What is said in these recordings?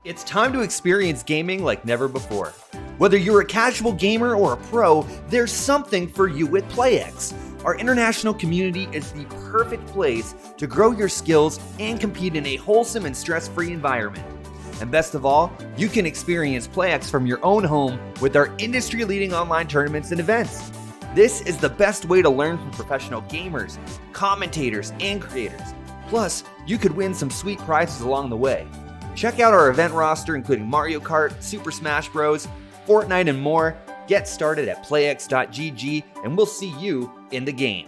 It's time to experience gaming like never before. Whether you're a casual gamer or a pro, there's something for you with PlayEX. Our international community is the perfect place to grow your skills and compete in a wholesome and stress-free environment. And best of all, you can experience PlayEX from your own home with our industry-leading online tournaments and events. This is the best way to learn from professional gamers, commentators, and creators. Plus, you could win some sweet prizes along the way. Check out our event roster including Mario Kart, Super Smash Bros., Fortnite, and more. Get started at playx.gg and we'll see you in the game.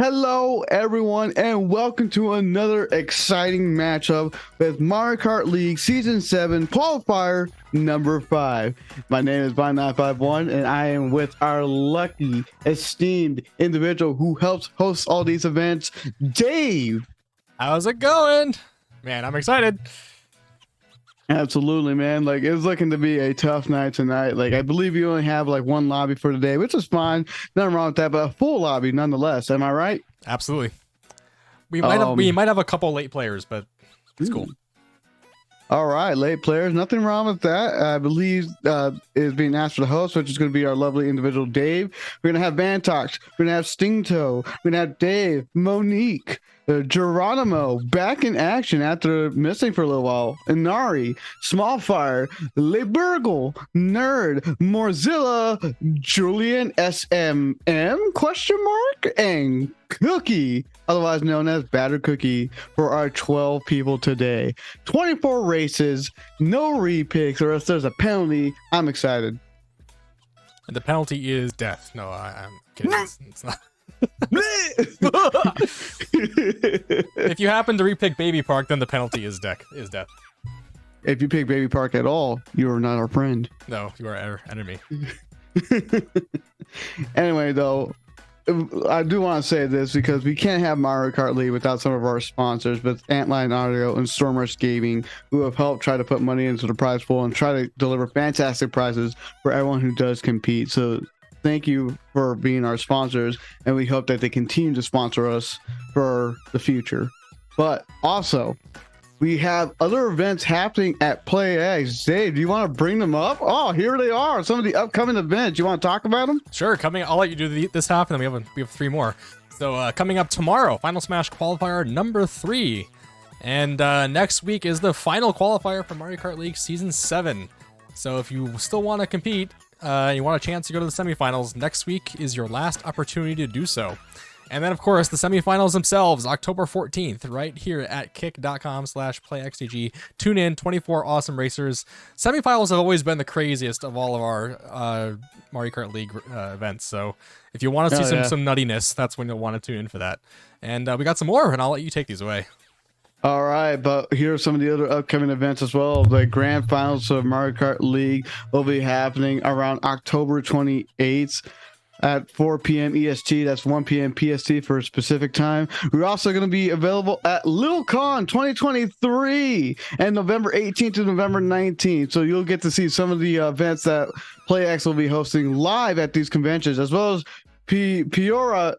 Hello everyone and welcome to another exciting matchup with Mario Kart League Season 7 Qualifier number 5. My name is Vine951 and I am with our lucky, esteemed individual who helps host all these events, Dave. How's it going? Man, I'm excited. Absolutely, man. Like, it's looking to be a tough night tonight. Like, I believe you only have like one lobby for today, which is fine. Nothing wrong with that, but a full lobby nonetheless. Am I right? Absolutely. We might have a couple late players, but it's cool. All right, late players. Nothing wrong with that. I believe is being asked for the host, which is going to be our lovely individual, Dave. We're going to have Vantox. We're going to have Stingto. We're going to have Dave, Monique, Geronimo back in action after missing for a little while. Inari, Smallfire, Leburgle, Nerd, Morzilla, Julian SMM question mark, and Cookie, otherwise known as Batter Cookie, for our 12 people today. 24 races, no repicks, or else there's a penalty. I'm excited. And the penalty is death. No, I'm kidding. It's not. If you happen to repick Baby Park, then the penalty is death. If you pick Baby Park at all, you are not our friend. No, you are our enemy. Anyway, though, I do want to say this because we can't have Mario Kart League without some of our sponsors, but Antline Audio and Stormrush Gaming, who have helped try to put money into the prize pool and try to deliver fantastic prizes for everyone who does compete. So thank you for being our sponsors, and we hope that they continue to sponsor us for the future. But also, we have other events happening at PlayEX. Dave, do you want to bring them up? Oh, here they are. Some of the upcoming events. You want to talk about them? Sure. I'll let you do this half, and then we have 3 more. So coming up tomorrow, Final Smash Qualifier number 3. And next week is the final qualifier for Mario Kart League Season 7. So if you still want to compete, you want a chance to go to the semifinals, next week is your last opportunity to do so. And then, of course, the semifinals themselves, October 14th, right here at kick.com/playxdg. Tune in, 24 awesome racers. Semifinals have always been the craziest of all of our Mario Kart League events. So if you want to see some nuttiness, that's when you'll want to tune in for that. And we got some more, and I'll let you take these away. All right, but here are some of the other upcoming events as well. The grand finals of Mario Kart League will be happening around October 28th. At 4 p.m. EST, that's 1 p.m. PST for a specific time. We're also going to be available at LilCon 2023 and November 18th to November 19th. So you'll get to see some of the events that PlayEX will be hosting live at these conventions, as well as Peoria.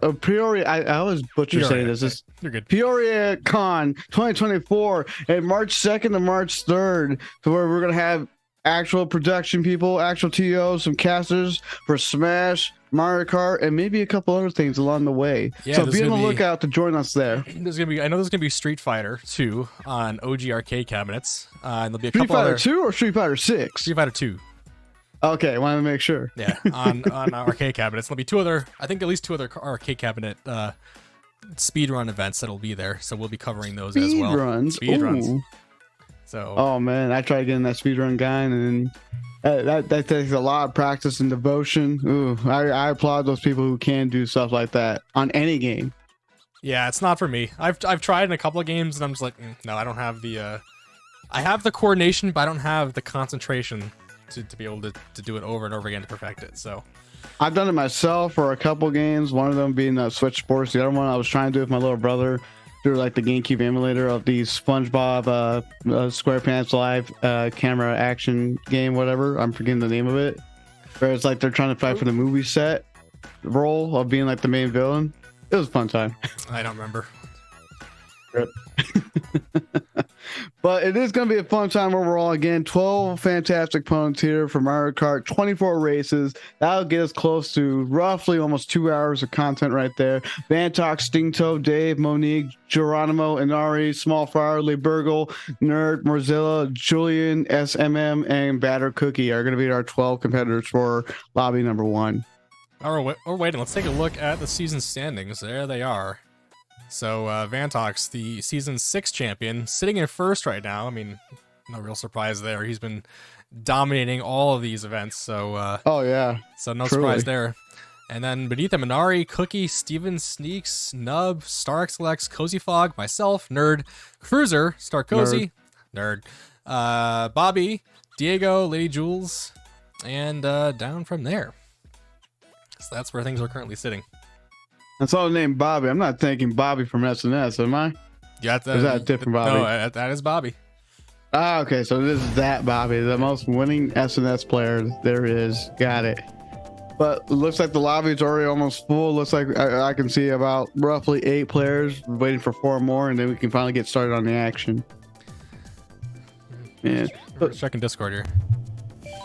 I always butcher saying this. You're good. Peoria Con 2024 and March 2nd to March 3rd, to where we're going to have actual production people, actual TOs, some casters for Smash, Mario Kart, and maybe a couple other things along the way. Yeah, so be on the lookout to join us there. I know there's gonna be Street Fighter 2 on OG arcade cabinets. And there'll be a Street couple Fighter other 2 or Street Fighter 6? Street Fighter 2. Okay, wanted to make sure. Yeah, on arcade cabinets. There'll be at least two other arcade cabinet speedrun events that'll be there. So we'll be covering those as well. Speedruns. So. Oh man, I tried getting that speedrun guy, and that takes a lot of practice and devotion. Ooh, I applaud those people who can do stuff like that on any game. Yeah, it's not for me. I've tried in a couple of games and I'm just like, no, I don't have the I have the coordination, but I don't have the concentration to be able to do it over and over again to perfect it. So I've done it myself for a couple games. One of them being Switch Sports. The other one I was trying to do with my little brother through like the GameCube emulator of the SpongeBob SquarePants Live camera action game, whatever. I'm forgetting the name of it. Where it's like they're trying to fight for the movie set role of being like the main villain. It was a fun time. I don't remember. But it is going to be a fun time overall. Again, 12 fantastic opponents here for Mario Kart, 24 races. That'll get us close to roughly almost 2 hours of content right there. Vantox, Stingto, Dave, Monique, Geronimo, Inari, Smallfire, Burgle, Nerd, Mozilla, Julian, SMM, and Batter Cookie are going to be our 12 competitors for lobby number 1. We're waiting. Let's take a look at the season standings. There they are. So Vantox, the season 6 champion, sitting in first right now. I mean, no real surprise there. He's been dominating all of these events. So oh yeah, so no truly. Surprise there. And then beneath him, Minari, Cookie, Steven, Sneaks, Nub, StarXLX, Cozy Fog, myself, Nerd, Cruiser, Star Cozy, Nerd, Bobby, Diego, Lady Jules, and down from there. So that's where things are currently sitting. That's all named Bobby. I'm not thinking Bobby from SNS, am I? Yeah, is that a different Bobby? No, that is Bobby. Ah, okay. So this is that Bobby, the most winning SNS player there is. Got it. But it looks like the lobby is already almost full. Looks like I can see about roughly 8 players waiting for 4 more, and then we can finally get started on the action. Yeah. Checking Discord here.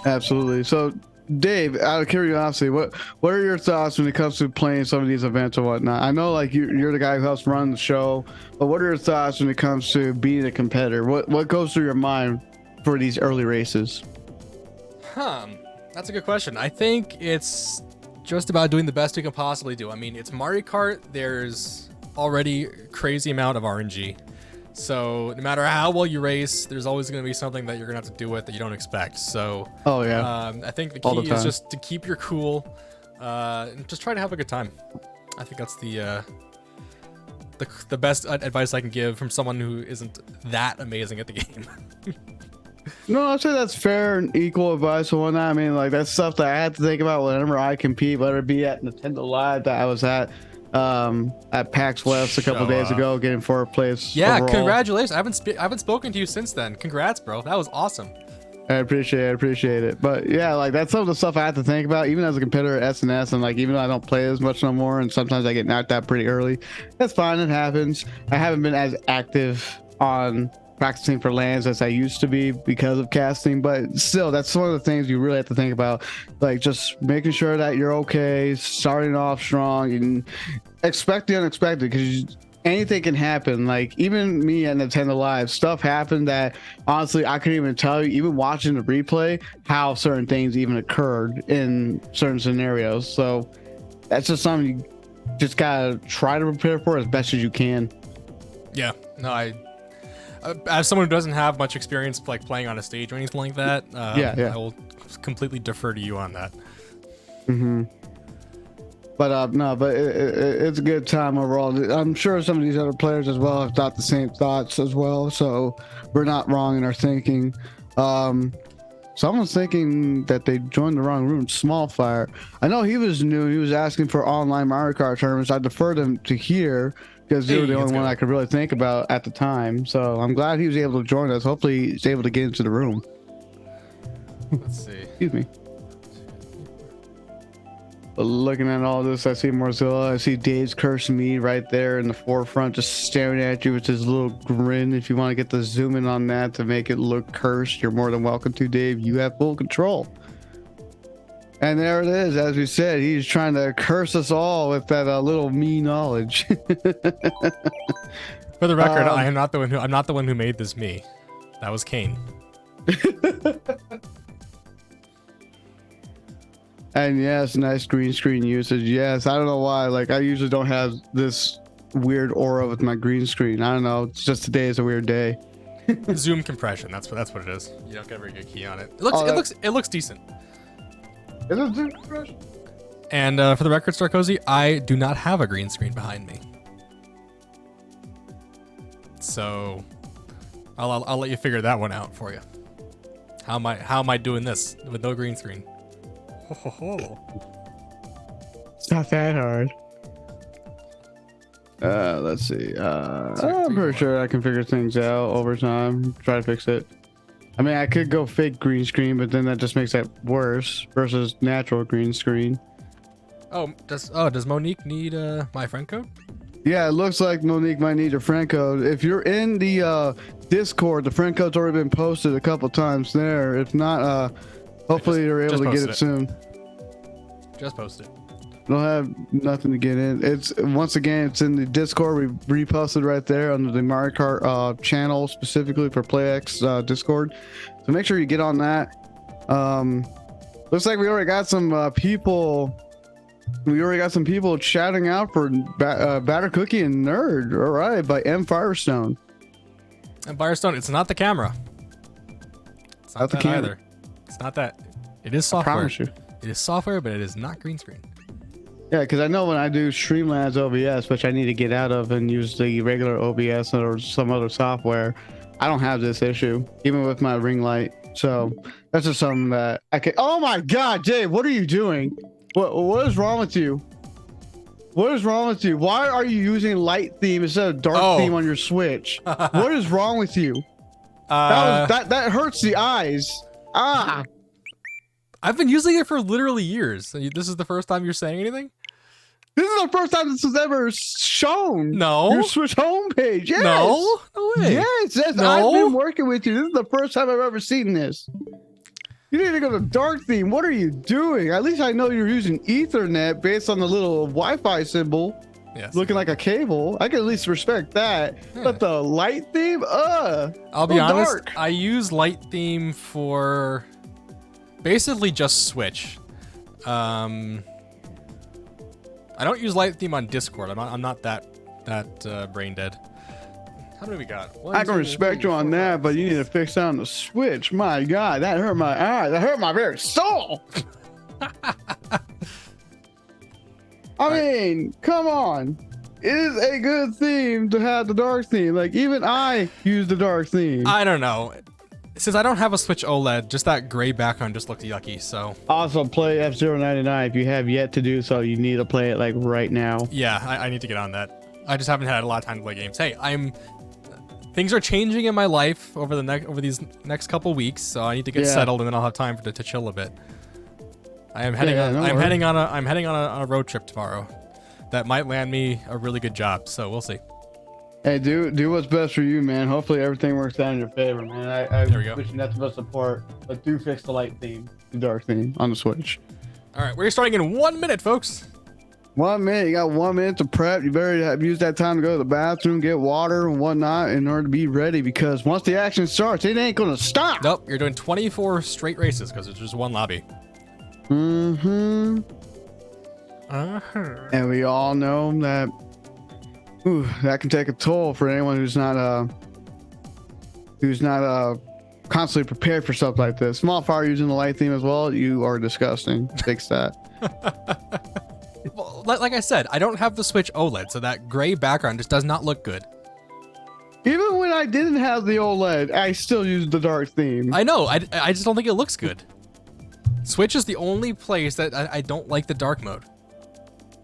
Absolutely. So, Dave, out of curiosity, what are your thoughts when it comes to playing some of these events or whatnot? I know like you're the guy who helps run the show, but what are your thoughts when it comes to being a competitor? What goes through your mind for these early races? That's a good question. I think it's just about doing the best you can possibly do. I mean, it's Mario Kart. There's already a crazy amount of RNG. So no matter how well you race, there's always going to be something that you're going to have to deal with that you don't expect. So oh yeah, I think the key is just to keep your cool, and just try to have a good time. I think that's the best advice I can give from someone who isn't that amazing at the game. No, I'd say that's fair and equal advice and whatnot. I mean, like that's stuff that I had to think about whenever I compete, whether it be at Nintendo Live that I was at PAX West a couple days ago, getting 4th place. Yeah, overall. Congratulations! I haven't spoken to you since then. Congrats, bro. That was awesome. I appreciate it. But yeah, like that's some of the stuff I have to think about, even as a competitor at SNS, and like even though I don't play as much no more, and sometimes I get knocked out pretty early. That's fine. It happens. I haven't been as active on practicing for lands as I used to be because of casting, but still that's one of the things you really have to think about, like just making sure that you're okay, starting off strong, and expect the unexpected, because anything can happen. Like even me at Nintendo Live, stuff happened that honestly I couldn't even tell you, even watching the replay, how certain things even occurred in certain scenarios. So that's just something you just gotta try to prepare for as best as you can. Yeah, no, as someone who doesn't have much experience like playing on a stage or anything like that, I will completely defer to you on that. But no, but it's a good time overall. I'm sure some of these other players as well have thought the same thoughts as well, so we're not wrong in our thinking. Someone's thinking that they joined the wrong room. Smallfire, I know he was new. He was asking for online Mario Kart tournaments. I deferred him to here because you were the only one I could really think about at the time. So I'm glad he was able to join us. Hopefully he's able to get into the room. Let's see. Excuse me. Looking at all this, I see Mozilla. I see Dave's cursing me right there in the forefront, just staring at you with his little grin. If you want to get the zoom in on that to make it look cursed, you're more than welcome to, Dave. You have full control. And there it is. As we said, he's trying to curse us all with that little me knowledge. For the record, I'm not the one who made this me. That was Kane. And yes, nice green screen usage. Yes, I don't know why. Like I usually don't have this weird aura with my green screen. I don't know. It's just today is a weird day. Zoom compression. That's what it is. You don't get a very good key on it. It looks decent. Is it zoom compression? And for the record, Starcozy, I do not have a green screen behind me. So I'll let you figure that one out for you. How am I doing this with no green screen? It's not that hard. Let's see. I'm pretty sure I can figure things out over time. Try to fix it. I mean, I could go fake green screen, but then that just makes it worse versus natural green screen. Does Monique need my friend code? Yeah, it looks like Monique might need your friend code. If you're in the Discord, the friend code's already been posted a couple times there. If not, hopefully you're able to get it soon. Just post it. Don't have nothing to get in. It's once again, it's in the Discord. We reposted right there under the Mario Kart channel specifically for PlayEX Discord. So make sure you get on that. Looks like we already got some people. We already got some people shouting out for Batter Cookie and Nerd. All right, by M Firestone. And Firestone, it's not the camera. It's not the that camera either. It's not that. It is software. I promise you. It is software, but it is not green screen. Yeah, because I know when I do Streamlabs OBS, which I need to get out of and use the regular OBS or some other software, I don't have this issue, even with my ring light. So that's just something that I can. Oh my God, Dave, what are you doing? What is wrong with you? What is wrong with you? Why are you using light theme instead of dark theme on your Switch? What is wrong with you? That hurts the eyes. I've been using it for literally years. This is the first time you're saying anything? This is the first time this was ever shown. No. Your Switch homepage. Yes. No way. Yes. No. I've been working with you. This is the first time I've ever seen this. You need to go to dark theme. What are you doing? At least I know you're using Ethernet based on the little Wi-Fi symbol. Yes. Looking like a cable. I can at least respect that. Yeah. But the light theme, I'll be honest. Dark. I use light theme for basically just Switch. I don't use light theme on Discord. I'm not that brain dead. How many we got? I can respect you on that, but you need to fix that on the Switch. My God, that hurt my eyes. That hurt my very soul. I mean, come on. It is a good theme to have the dark theme. Like, even I use the dark theme. I don't know. Since I don't have a Switch OLED, just that gray background just looked yucky, so. Also, play F-099. If you have yet to do so, you need to play it, like, right now. Yeah, I need to get on that. I just haven't had a lot of time to play games. Hey, things are changing in my life over these next couple weeks, so I need to get settled, and then I'll have time to chill a bit. I'm heading on a road trip tomorrow that might land me a really good job, so we'll see. Hey, do what's best for you, man. Hopefully everything works out in your favor, man. I wish you nothing but support, but do fix the light theme, the dark theme on the Switch. All right, we're starting in 1 minute, folks. 1 minute. You got 1 minute to prep. You better use that time to go to the bathroom, get water and whatnot in order to be ready, because once the action starts, it ain't gonna stop. Nope, you're doing 24 straight races because it's just one lobby. Mm-hmm. And we all know that that can take a toll for anyone who's not constantly prepared for stuff like this. Small fire using the light theme as well. You are disgusting. Fix that. Well, like I said, I don't have the Switch OLED, so that gray background just does not look good. Even when I didn't have the OLED, I still used the dark theme. I know. I just don't think it looks good. Switch is the only place that I don't like the dark mode.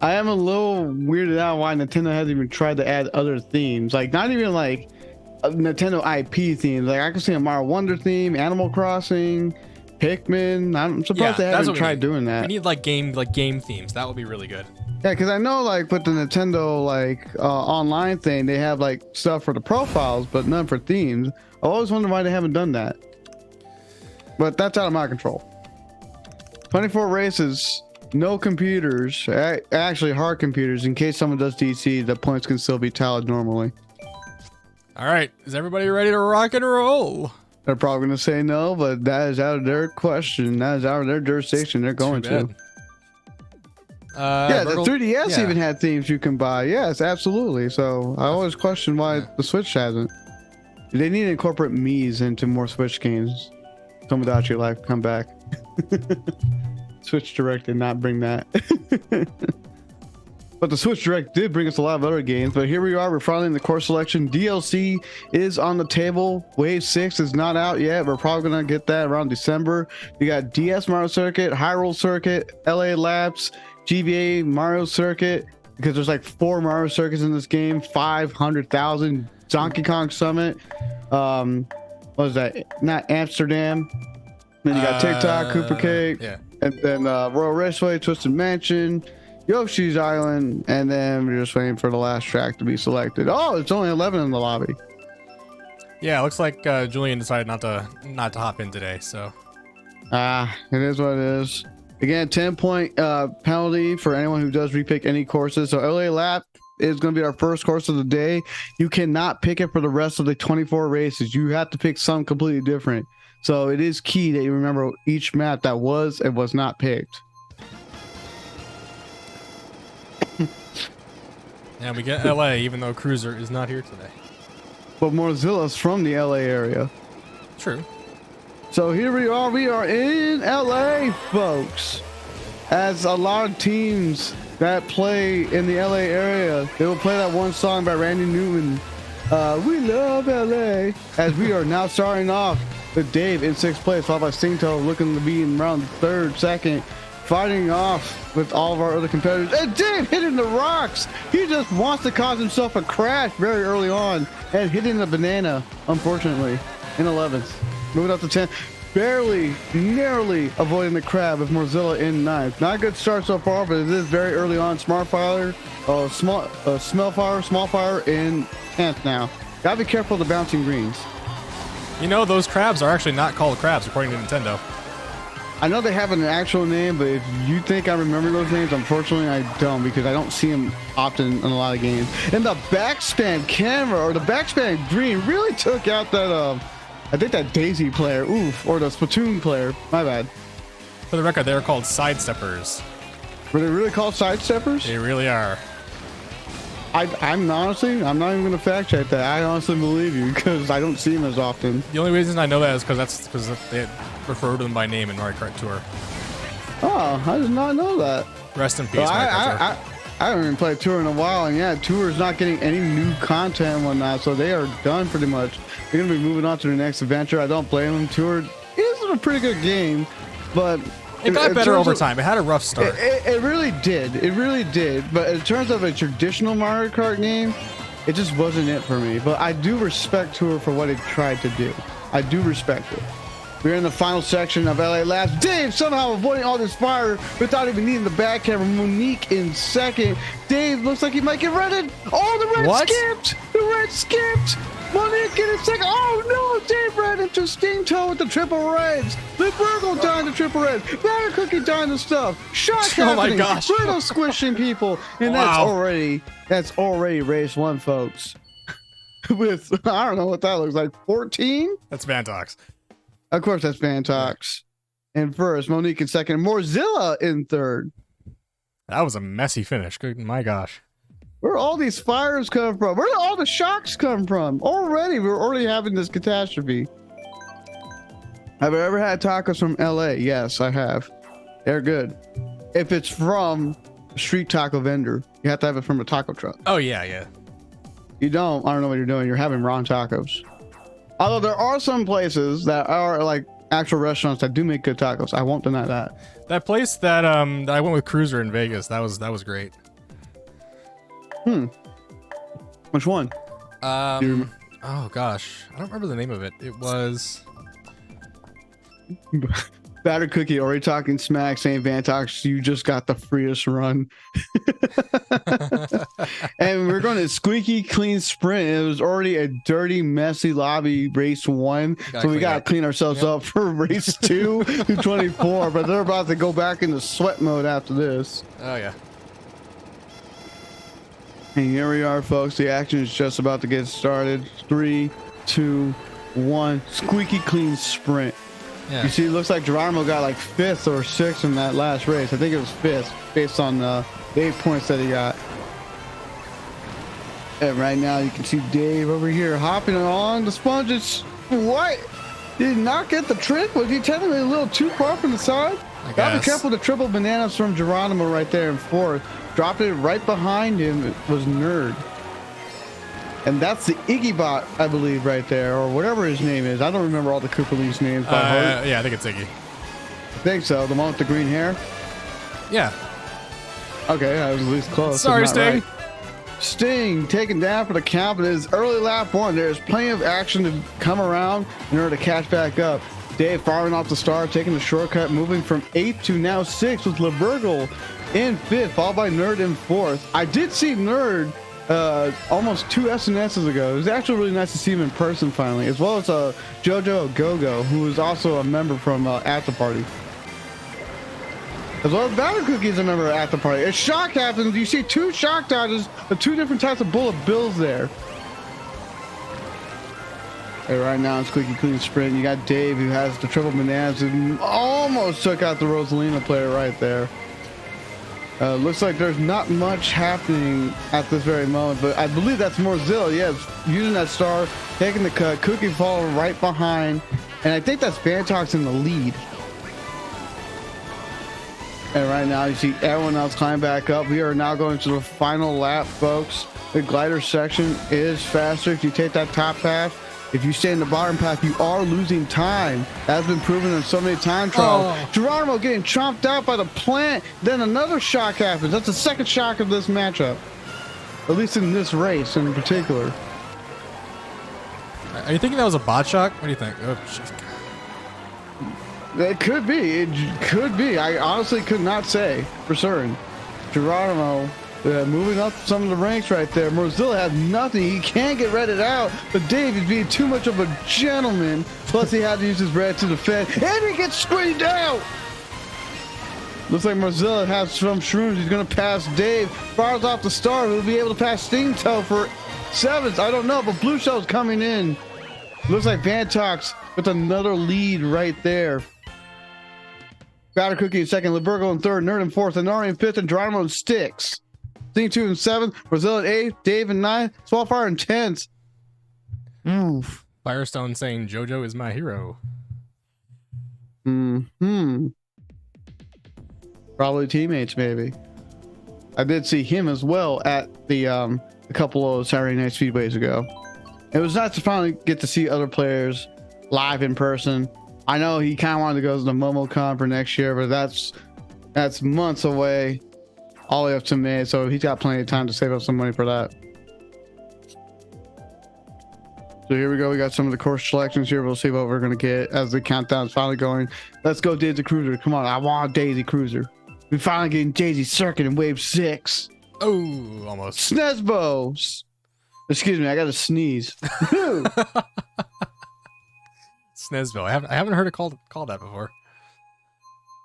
I am a little weirded out why Nintendo hasn't even tried to add other themes. Like, not even like Nintendo IP themes. Like, I can see a Mario Wonder theme, Animal Crossing, Pikmin. I'm surprised they haven't tried doing that. We need like game themes. That would be really good. Yeah, because I know like with the Nintendo like online thing, they have like stuff for the profiles, but none for themes. I always wonder why they haven't done that. But that's out of my control. 24 races. No computers, actually hard computers. In case someone does DC, the points can still be tallied normally. All right, is everybody ready to rock and roll? They're probably going to say no, but that is out of their question. That is out of their jurisdiction. They're going to. Yeah, the 3DS even had themes you can buy. Yes, absolutely. So I always question why the Switch hasn't. They need to incorporate Mii's into more Switch games. Come Without Your Life, come back. Switch Direct did not bring that. But the Switch Direct did bring us a lot of other games. But here we are. We're finally in the course selection. DLC is on the table. Wave 6 is not out yet. We're probably going to get that around December. We got DS Mario Circuit, Hyrule Circuit, LA Labs, GBA Mario Circuit. Because there's like 4 Mario Circuits in this game. 500,000. Donkey Kong Summit. What was that? Not Amsterdam. Then you got TikTok, Cooper Cake. Yeah. And then Royal Raceway, Twisted Mansion, Yoshi's Island, and then we're just waiting for the last track to be selected. Oh, it's only 11 in the lobby. Yeah, it looks like Julian decided not to hop in today. So. It is what it is. Again, 10-point penalty for anyone who does repick any courses. So LA Lap is going to be our first course of the day. You cannot pick it for the rest of the 24 races. You have to pick some completely different. So it is key that you remember each map that was and was not picked. And we get LA, even though Cruiser is not here today. But Morzilla's from the LA area. True. So here we are. We are in LA, folks. As a lot of teams that play in the LA area, they will play that one song by Randy Newman. We love LA. As we are now starting off with Dave in 6th place, followed by Stingto looking to be in round 3rd, 2nd. Fighting off with all of our other competitors. And Dave hitting the rocks. He just wants to cause himself a crash very early on and hitting the banana, unfortunately, in 11th. Moving up to 10th. Barely, narrowly avoiding the crab with Mozilla in 9th. Not a good start so far, but it is very early on. Small fire in 10th now. Gotta be careful of the bouncing greens. You know, those crabs are actually not called crabs, according to Nintendo. I know they have an actual name, but if you think I remember those names, unfortunately I don't, because I don't see them often in a lot of games. And the backspan camera, or the backspan green, really took out that, I think that Daisy player, or the Splatoon player, my bad. For the record, they're called sidesteppers. Were they really called sidesteppers? They really are. I'm not even going to fact check that. I honestly believe you, because I don't see them as often. The only reason I know that is because they refer to them by name in Mario Kart Tour. Oh, I did not know that. Rest in peace, Well, Mario Kart Tour. I haven't even played Tour in a while, and yeah, Tour is not getting any new content and whatnot, so they are done pretty much. They're going to be moving on to the next adventure. I don't blame them. Tour is a pretty good game, but... It got better over time. It had a rough start. It really did. It really did. But in terms of a traditional Mario Kart game, it just wasn't it for me. But I do respect Tour for what it tried to do. I do respect it. We're in the final section of LA Labs. Dave somehow avoiding all this fire without even needing the back camera. Monique in 2nd. Dave looks like he might get redded. Oh, the red skipped. The red skipped. Monique in 2nd. Oh no, Dave ran into Stingto with the triple reds. The Burgle dying to triple red. Batter Cookie dying to stuff. Shock happening. Oh my gosh. Bruno squishing people. And Wow. that's already race 1, folks. With, I don't know what that looks like, 14? That's Vantox. Of course, that's Vantox. In 1st, Monique in 2nd, Morzilla in 3rd. That was a messy finish. Good, my gosh. Where all these fires come from? Where do all the shocks come from? We're already having this catastrophe. Have I ever had tacos from LA? Yes, I have. They're good. If it's from a street taco vendor, you have to have it from a taco truck. Oh, yeah, yeah. You don't, I don't know what you're doing. You're having wrong tacos. Although there are some places that are like actual restaurants that do make good tacos. I won't deny that. That place that I went with Cruiser in Vegas, that was great. Which one? Oh gosh, I don't remember the name of it. It was Batter Cookie already talking smack, saying Vantox, you just got the freest run. And we're going to squeaky clean sprint. It was already a dirty, messy lobby race 1. So we got to clean ourselves up for race 2 to 24. But they're about to go back into sweat mode after this. Oh yeah. And here we are, folks. The action is just about to get started. 3, 2, 1. Squeaky clean sprint. Yeah. You see, it looks like Geronimo got like 5th or 6th in that last race. I think it was 5th based on the 8 points that he got. And right now you can see Dave over here hopping on the sponges. What? Did he not get the trick? Was he technically a little too far from the side? Gotta be careful of the triple bananas from Geronimo right there in 4th. Dropped it right behind him was Nerd. And that's the Iggy bot, I believe, right there, or whatever his name is. I don't remember all the Cooper Leafs names by heart. Yeah, I think it's Iggy. I think so. The one with the green hair? Yeah. Okay, I was at least close. Sorry, Sting. Right. Sting taken down for the count, but it's early lap 1. There's plenty of action to come around in order to catch back up. Dave firing off the start, taking the shortcut, moving from 8th to now 6th with LeBurgle in 5th, followed by Nerd in 4th. I did see Nerd almost 2 SNSs ago. It was actually really nice to see him in person finally, as well as Jojo Gogo, who is also a member from After Party. As well as Battle Cookies, a member of After Party. A shock happens. You see 2 shock dodges of 2 different types of bullet bills there. Hey, right now it's Squeaky Clean Sprint. You got Dave, who has the triple bananas and almost took out the Rosalina player right there. Looks like there's not much happening at this very moment, but I believe that's Morzilla. Yes, using that star, taking the cut, Cookie following right behind, and I think that's Bantox in the lead. And right now you see everyone else climb back up. We are now going to the final lap, folks. The glider section is faster if you take that top path. If you stay in the bottom path, you are losing time. That's been proven in so many time trials. Oh. Geronimo getting chomped out by the plant. Then another shock happens. That's the second shock of this matchup. At least in this race in particular. Are you thinking that was a bot shock? What do you think? Oh, shit. It could be. It could be. I honestly could not say for certain. Geronimo moving up some of the ranks right there. Morzilla has nothing. He can't get redded out, but Dave is being too much of a gentleman. Plus, he had to use his red to defend, and he gets squeezed out. Looks like Morzilla has some shrooms. He's going to pass Dave. Fires off the star. He'll be able to pass Sting Toe for 7th. I don't know, but Blue Shell's coming in. Looks like Vantox with another lead right there. Batter Cookie in 2nd, Libergo in 3rd, Nerd in 4th, Inari in 5th, and Geronimo in 6th. Sting 2 in 7th, Brazil in 8th, Dave in 9th, Swallowfire in 10th. Oof. Firestone saying JoJo is my hero. Probably teammates, maybe. I did see him as well at the a couple of Saturday Night Speedways ago. It was nice to finally get to see other players live in person. I know he kind of wanted to go to the MomoCon for next year, but that's months away, all the way up to May, so he's got plenty of time to save up some money for that. So here we go. We got some of the course selections here. We'll see what we're going to get as the countdown's finally going. Let's go Daisy Cruiser. Come on. I want Daisy Cruiser. We finally getting Daisy Circuit in Wave 6. Oh, almost. Snezbo. Excuse me. I got to sneeze. Snezville. I haven't heard it called that before.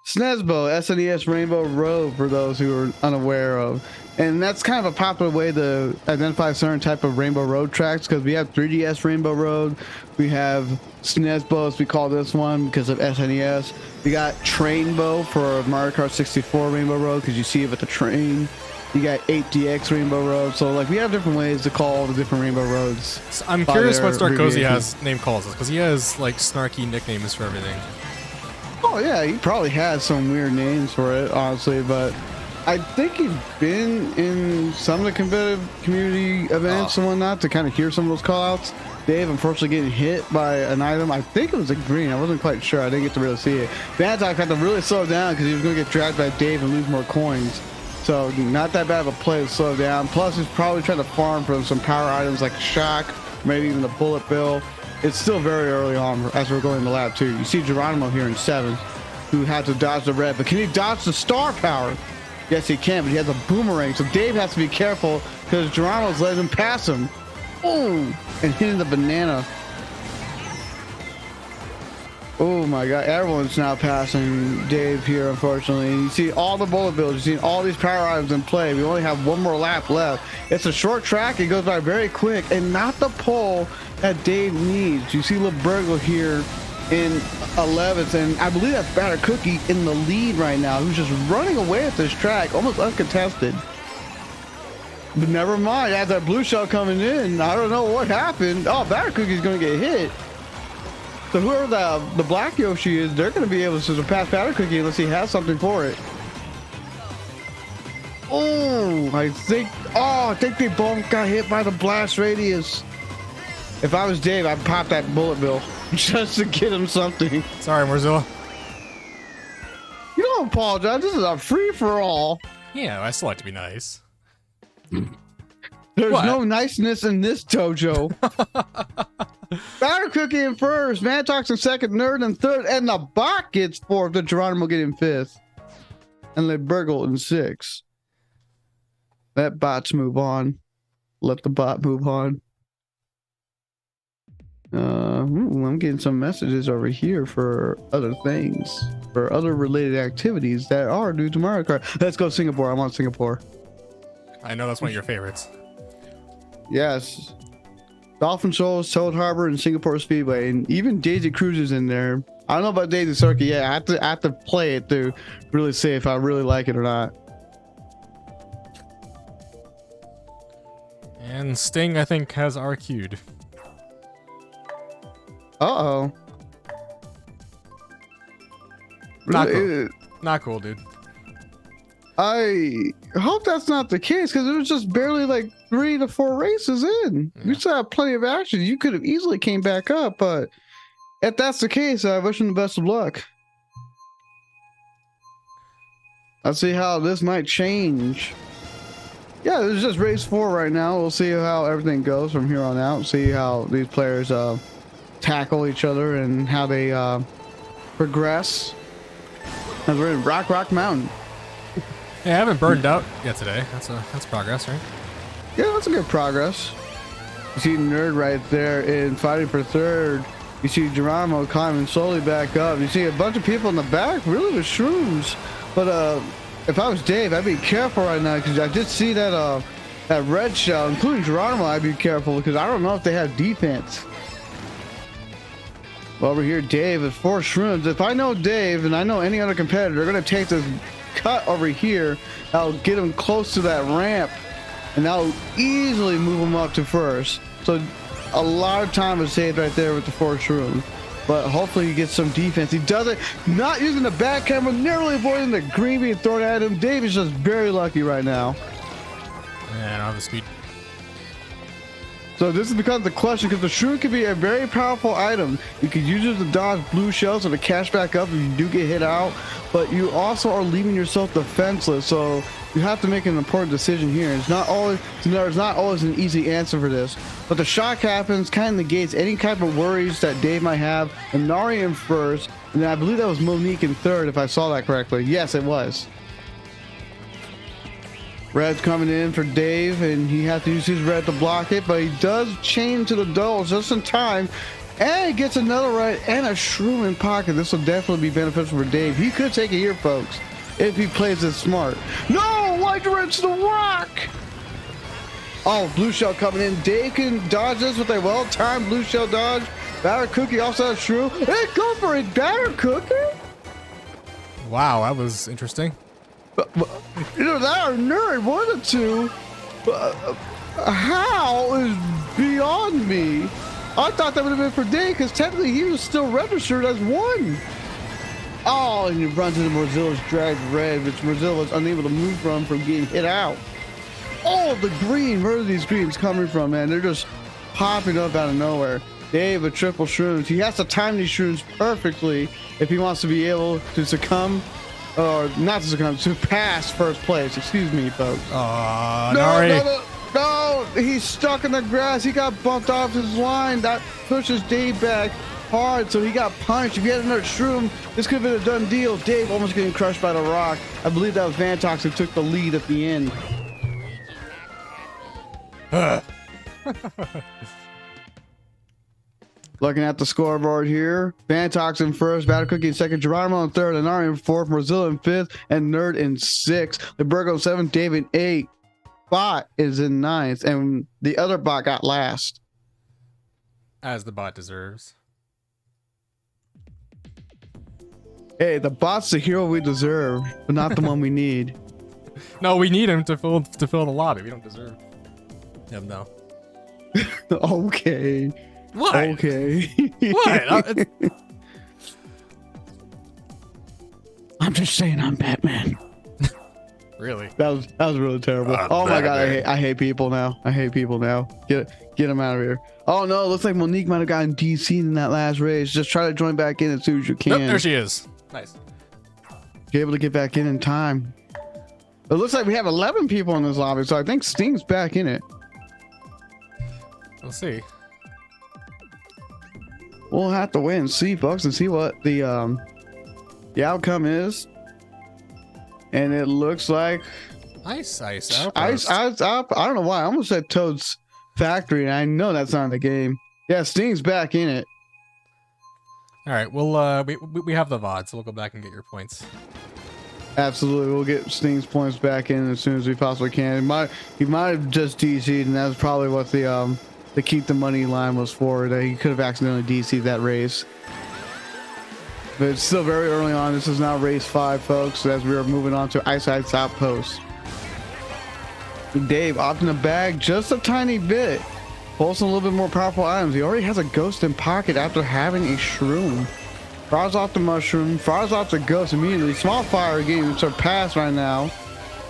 Snezbo, SNES Rainbow Road, for those who are unaware of. And that's kind of a popular way to identify a certain type of Rainbow Road tracks, because we have 3DS Rainbow Road, we have Snezbo, as we call this one because of SNES. We got Trainbow for Mario Kart 64 Rainbow Road, because you see it with the train. You got 8DX Rainbow Road. So like we have different ways to call all the different Rainbow Roads. So I'm curious what Starkozy has name calls us, because he has like snarky nicknames for everything. Oh yeah, he probably has some weird names for it, honestly, but I think he's been in some of the competitive community events and whatnot to kind of hear some of those call-outs. Dave, unfortunately, getting hit by an item. I think it was a green. I wasn't quite sure. I didn't get to really see it. Bantock had to really slow down because he was going to get dragged by Dave and lose more coins. So not that bad of a play to slow down. Plus, he's probably trying to farm for some power items like a shock, maybe even a bullet bill. It's still very early on as we're going to lap 2. You see Geronimo here in 7th, who had to dodge the red, but can he dodge the star power? Yes, he can, but he has a boomerang, so Dave has to be careful because Geronimo's letting him pass him. Ooh, and hitting the banana. Oh my god, everyone's now passing Dave here, unfortunately. And you see all the bullet bills, you see all these power items in play. We only have one more lap left. It's a short track, it goes by very quick, and not the pole that Dave needs. You see Libergo here in 11th, and I believe that's Batter Cookie in the lead right now, who's just running away at this track, almost uncontested. But never mind, I have that blue shell coming in. I don't know what happened. Oh, Batter Cookie's going to get hit. So whoever the black Yoshi is, they're going to be able to surpass Batter Cookie unless he has something for it. Oh, I think they both got hit by the blast radius. If I was Dave, I'd pop that bullet bill just to get him something. Sorry, Mozilla. You don't apologize. This is a free for all. Yeah, I still like to be nice. There's What? no niceness in this dojo. Batter Cookie in first, Mantox in second, Nerd in third, and the bot gets fourth. The Geronimo get in fifth, and Burgle in sixth. Let bots move on. Let the bot move on. I'm getting some messages over here for other things, for other related activities that are due to Mario Kart. Let's go Singapore. I want Singapore. I know that's one of your favorites. Yes. Dolphin Shoals, Toad Harbor, and Singapore Speedway, and even Daisy Cruises in there. I don't know about Daisy Circuit yet. I have to play it to really see if I really like it or not. And Sting, I think, has RQ'd. Uh-oh. Not cool. Not cool, dude. I hope that's not the case, because it was just barely like 3 to 4 races in. Yeah. We still have plenty of action. You could have easily came back up, but if that's the case, I wish him the best of luck. Let's see how this might change. Yeah, this is just race 4 right now. We'll see how everything goes from here on out. See how these players tackle each other and how they progress. As we're in Rock Mountain. Yeah, I haven't burned out yet today. That's progress, right? Yeah, that's a good progress. You see Nerd right there in fighting for third. You see Geronimo climbing slowly back up. You see a bunch of people in the back, really with shrooms. But if I was Dave, I'd be careful right now, because I did see that red shell, including Geronimo. I'd be careful because I don't know if they have defense. Well, over here, Dave with 4 shrooms. If I know Dave and I know any other competitor, they're going to take this cut over here. That'll get him close to that ramp, and that'll easily move him up to first. So a lot of time is saved right there with the 4 shrooms. But hopefully he gets some defense. He does it, not using the back camera, narrowly avoiding the green being thrown at him. Dave is just very lucky right now. Yeah, I don't have the speed. So this becomes the question, because the shroom can be a very powerful item. You can use it to dodge blue shells or to cash back up if you do get hit out, but you also are leaving yourself defenseless. So you have to make an important decision here. There's not always an easy answer for this, but the shock happens, kind of negates any type of worries that Dave might have. And Nari in first, and I believe that was Monique in third, if I saw that correctly. Yes, it was. Red's coming in for Dave, and he has to use his red to block it, but he does chain to the dolls just in time, and he gets another red and a shroom in pocket. This will definitely be beneficial for Dave. He could take it here, folks, if he plays it smart. No! White directs the rock! Oh, blue shell coming in. Dave can dodge this with a well-timed blue shell dodge. Batter Cookie also has shroom. Hey, go for it, Batter Cookie! Wow, that was interesting. Either that or Nerd, one of the two. How is beyond me. I thought that would have been for Dave, because technically he was still registered as 1. Oh, and he runs into Morzilla's dragged red, which Morzilla was unable to move from getting hit out. Oh, the green. Where are these greens coming from, man? They're just popping up out of nowhere. Dave with triple shrooms. He has to time these shrooms perfectly if he wants to be able to succumb. Or not to succumb, to pass first place. Excuse me, folks. No, he's stuck in the grass. He got bumped off his line. That pushes Dave back hard, so he got punched. If he had another shroom, this could have been a done deal. Dave almost getting crushed by the rock. I believe that was Vantox who took the lead at the end. Looking at the scoreboard here, Vantox in first, Batter Cookie in second, Geronimo in third, Anari in fourth, Mozilla in fifth, and Nerd in sixth. Libergo in seventh, Dave in eighth. Bot is in ninth, and the other bot got last. As the bot deserves. Hey, the bot's the hero we deserve, but not the one we need. No, we need him to fill the lobby. We don't deserve him, no. Okay. What? Okay. What? I'm just saying I'm Batman. Really? That was really terrible. Oh my god, I hate people now. I hate people now. Get them out of here. Oh no, it looks like Monique might have gotten DC'd in that last race. Just try to join back in as soon as you can. Nope, there she is. Nice. Be able to get back in time. It looks like we have 11 people in this lobby, so I think Sting's back in it. We'll see. We'll have to wait and see, folks, and see what the outcome is. And it looks like Ice. I don't know why. I almost said Toad's Factory, and I know that's not in the game. Yeah, Sting's back in it. All right, we'll we have the VOD, so we'll go back and get your points. Absolutely, we'll get Sting's points back in as soon as we possibly can. He might have just DC'd, and that's probably what the keep the money line was for. That he could have accidentally DC'd that race. But it's still very early on. This is now race 5, folks, as we are moving on to Ice Outpost. Dave opting the bag just a tiny bit. Pulls some a little bit more powerful items. He already has a ghost in pocket after having a shroom. Fires off the mushroom, fires off the ghost immediately. Small fire getting surpassed right now.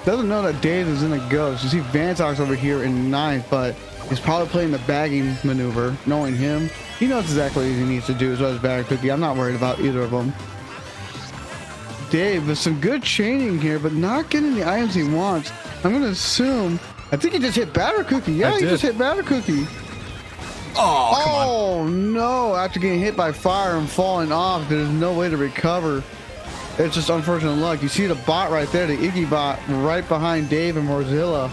Doesn't know that Dave is in a ghost. You see Vantox over here in 9th, but he's probably playing the bagging maneuver. Knowing him, he knows exactly what he needs to do as well as Bag Cookie. I'm not worried about either of them. Dave with some good chaining here, but not getting the items he wants. I'm going to assume, I think he just hit Batter Cookie. Yeah, he just hit Batter Cookie. Oh, no. After getting hit by fire and falling off, there's no way to recover. It's just unfortunate luck. You see the bot right there, the Iggy bot, right behind Dave and Mozilla.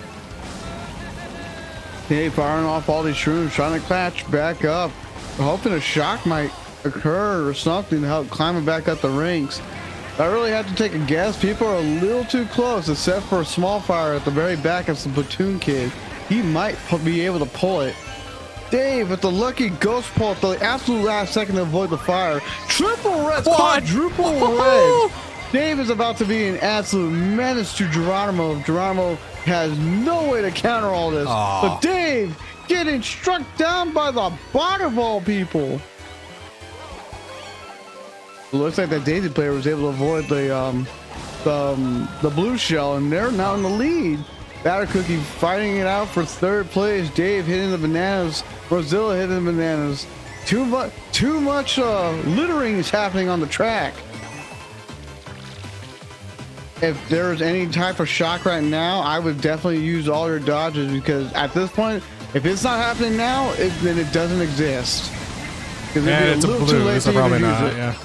Dave firing off all these shrooms, trying to catch back up, hoping a shock might occur or something to help climb him back up the ranks. I really have to take a guess. People are a little too close, except for a small fire at the very back of some platoon kid. He might be able to pull it. Dave with the lucky ghost pull at the absolute last second to avoid the fire. Triple reds, quadruple reds. Dave is about to be an absolute menace to Geronimo. Geronimo has no way to counter all this. But Dave getting struck down by the bot of all people. It looks like that Daisy player was able to avoid the blue shell, and they're now in the lead. Batter Cookie fighting it out for 3rd place. Dave hitting the bananas. Rosilla hitting the bananas. Too much littering is happening on the track. If there's any type of shock right now, I would definitely use all your dodges, because at this point, if it's not happening now, then it doesn't exist. Because it's a blue, so probably not. Yeah.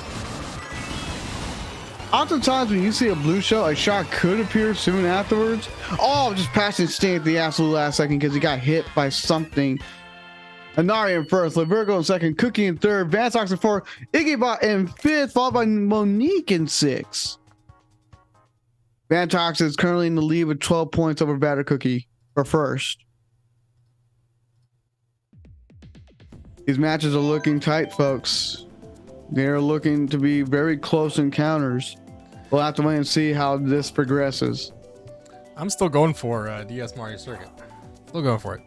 Oftentimes when you see a blue shell, a shock could appear soon afterwards. Oh, just passing Sting at the absolute last second because he got hit by something. Anari in 1st, Libergo in 2nd, Cookie in 3rd, Vantox in 4th, Iggybot in 5th, followed by Monique in 6th. Vantox is currently in the lead with 12 points over Batter Cookie for 1st. These matches are looking tight, folks. They're looking to be very close encounters. We'll have to wait and see how this progresses. I'm still going for DS Mario Circuit. Still going for it.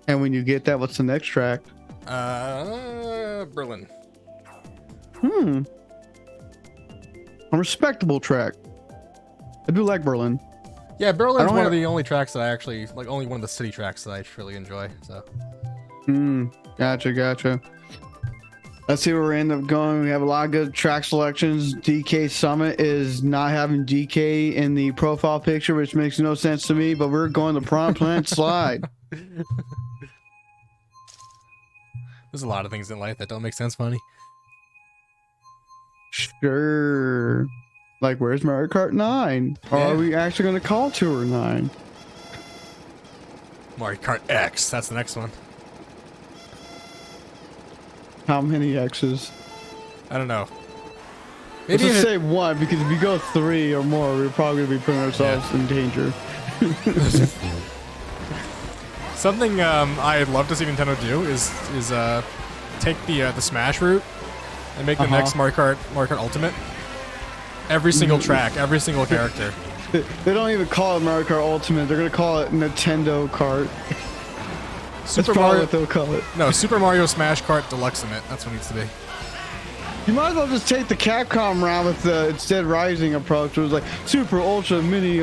And when you get that, what's the next track? Berlin. A respectable track. I do like Berlin. Yeah, Berlin's one of the only tracks that I actually like. Only one of the city tracks that I truly enjoy. So. Gotcha. Let's see where we end up going. We have a lot of good track selections. DK Summit is not having DK in the profile picture, which makes no sense to me, but we're going to Prom Plant Slide. There's a lot of things in life that don't make sense funny. Sure. Like, where's Mario Kart 9? Or are we actually going to call Tour 9? Mario Kart X. That's the next one. How many X's? I don't know. Maybe let's just say 1, because if we go 3 or more, we're probably going to be putting ourselves in danger. Something I'd love to see Nintendo do is take the Smash route and make the next Mario Kart Ultimate. Every single track, every single character. They don't even call it Mario Kart Ultimate. They're going to call it Nintendo Kart. That's probably what they'll call it. No, Super Mario Smash Kart Deluximate. That's what it needs to be. You might as well just take the Capcom round with the Dead Rising approach. It was like Super Ultra Mini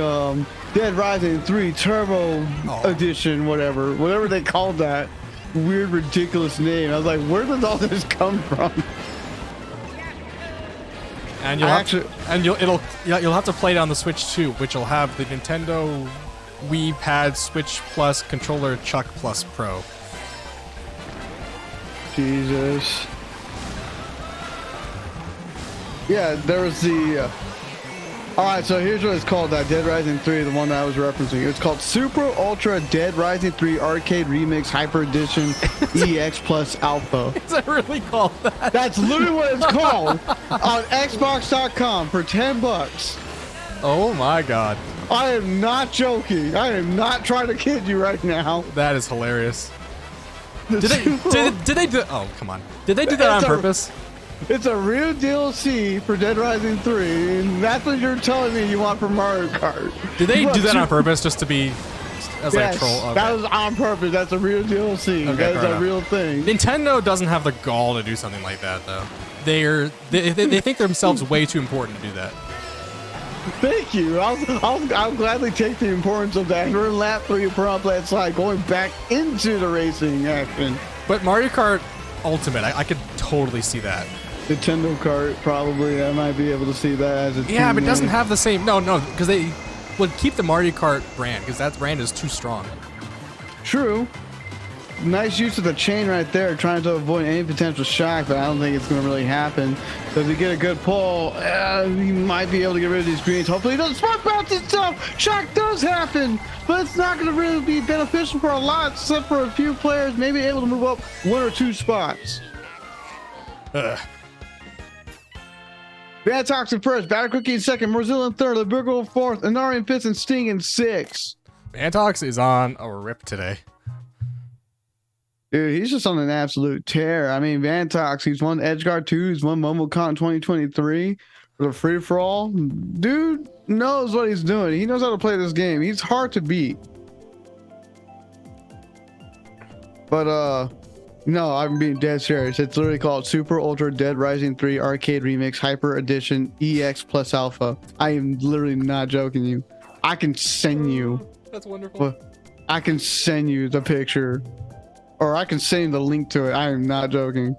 Dead Rising 3 Turbo Edition, whatever they called that weird, ridiculous name. I was like, where does all this come from? And you'll have to play it on the Switch too, which will have the Nintendo Wii Pad Switch Plus controller Chuck Plus Pro. Jesus. Yeah, there was the. All right, so here's what it's called. That Dead Rising 3, the one that I was referencing. It's called Super Ultra Dead Rising 3 Arcade Remix Hyper Edition EX Plus Alpha. Is it really called that? That's literally what it's called on Xbox.com for $10. Oh my god. I am not joking. I am not trying to kid you right now. That is hilarious. Did they do? Oh, come on. Did they do that on purpose? It's a real DLC for Dead Rising 3, and that's what you're telling me you want for Mario Kart. Did they do that on purpose just to be as like a troll? Okay. That was on purpose. That's a real DLC. Okay, that is a real thing. Nintendo doesn't have the gall to do something like that, though. They think themselves way too important to do that. Thank you. I'll gladly take the importance of that. We're in lap 3 of Pro Play Slide, going back into the racing action. But Mario Kart Ultimate, I could totally see that. Nintendo Kart, probably. I might be able to see that as a yeah, but it doesn't have the same. No, because they would keep the Mario Kart brand because that brand is too strong. True. Nice use of the chain right there, trying to avoid any potential shock, but I don't think it's going to really happen. Because if you get a good pull, you might be able to get rid of these greens. Hopefully, he doesn't spot bounce itself. Shock does happen, but it's not going to really be beneficial for a lot, except for a few players maybe able to move up 1 or 2 spots. Van Tox in first, Batter Cookie in second, Morzilla in third, Libergo in fourth, Inari in fifth, and Sting in sixth. Vantox is on a rip today. Dude, he's just on an absolute tear. I mean, Vantox, he's won Edgeguard 2, he's won MomoCon 2023 for the free-for-all. Dude knows what he's doing. He knows how to play this game. He's hard to beat. But, no, I'm being dead serious. It's literally called Super Ultra Dead Rising 3 Arcade Remix Hyper Edition EX Plus Alpha. I am literally not joking you. I can send you. That's wonderful. I can send you the picture. Or I can send you the link to it. I am not joking.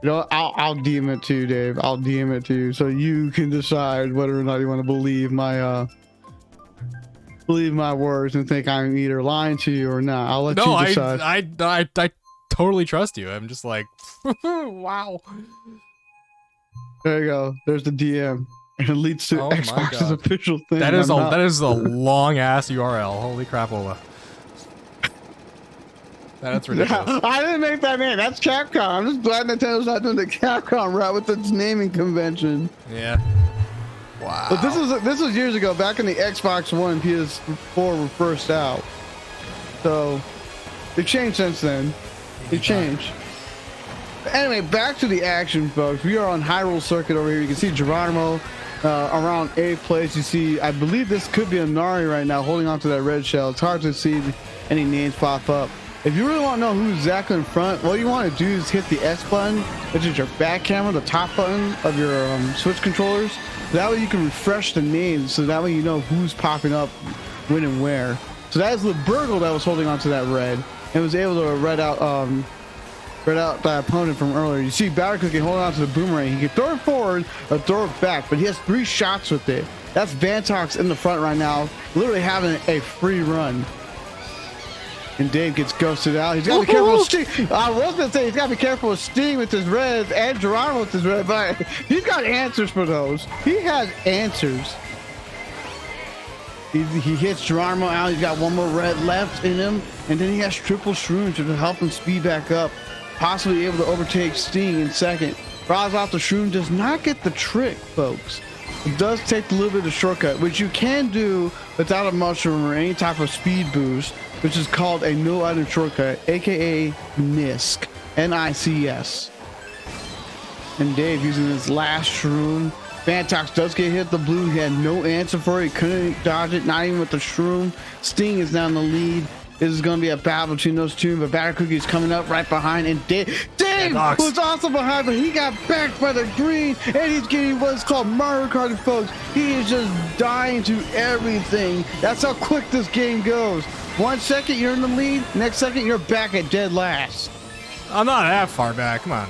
You know, I'll DM it to you, Dave. I'll DM it to you so you can decide whether or not you want to believe my words and think I'm either lying to you or not. I'll let you decide. I totally trust you. I'm just like, wow. There you go. There's the DM. And it leads to Xbox's official thing. That is a long ass URL. Holy crapola. That's ridiculous. I didn't make that name. That's Capcom. I'm just glad Nintendo's not doing the Capcom route with its naming convention. Yeah. Wow. But this was years ago, back in the Xbox One and PS4 were first out. So it changed since then. It changed. Anyway, back to the action, folks. We are on Hyrule Circuit over here. You can see Geronimo around 8th place. You see, I believe this could be a Nari right now holding onto that red shell. It's hard to see any names pop up. If you really want to know who's exactly in front, what you want to do is hit the S button, which is your back camera, the top button of your Switch controllers. That way you can refresh the names, so that way you know who's popping up when and where. So that is Libergo that was holding onto that red and was able to read out that opponent from earlier. You see Batter Cookie holding on to the boomerang. He can throw it forward or throw it back, but he has 3 shots with it. That's Vantox in the front right now, literally having a free run. And Dave gets ghosted out. He's got to be careful with Sting. I was going to say he's got to be careful with Sting with his red and Geronimo with his red, but he's got answers for those. He has answers. He hits Geronimo out. He's got 1 more red left in him. And then he has triple shrooms to help him speed back up. Possibly able to overtake Sting in second. Fries off the shroom does not get the trick, folks. It does take a little bit of shortcut, which you can do without a mushroom or any type of speed boost, which is called a no item shortcut, aka NISC, N-I-C-S. And Dave using his last shroom. Vantox does get hit the blue. He had no answer for it. He couldn't dodge it, not even with the shroom. Sting is now in the lead. This is going to be a battle between those two, but Batter Cookie's coming up right behind, and Dave was also behind, but he got backed by the green, and he's getting what's called Mario Kart, folks. He is just dying to everything. That's how quick this game goes. 1 second, you're in the lead. Next second, you're back at dead last. I'm not that far back. Come on.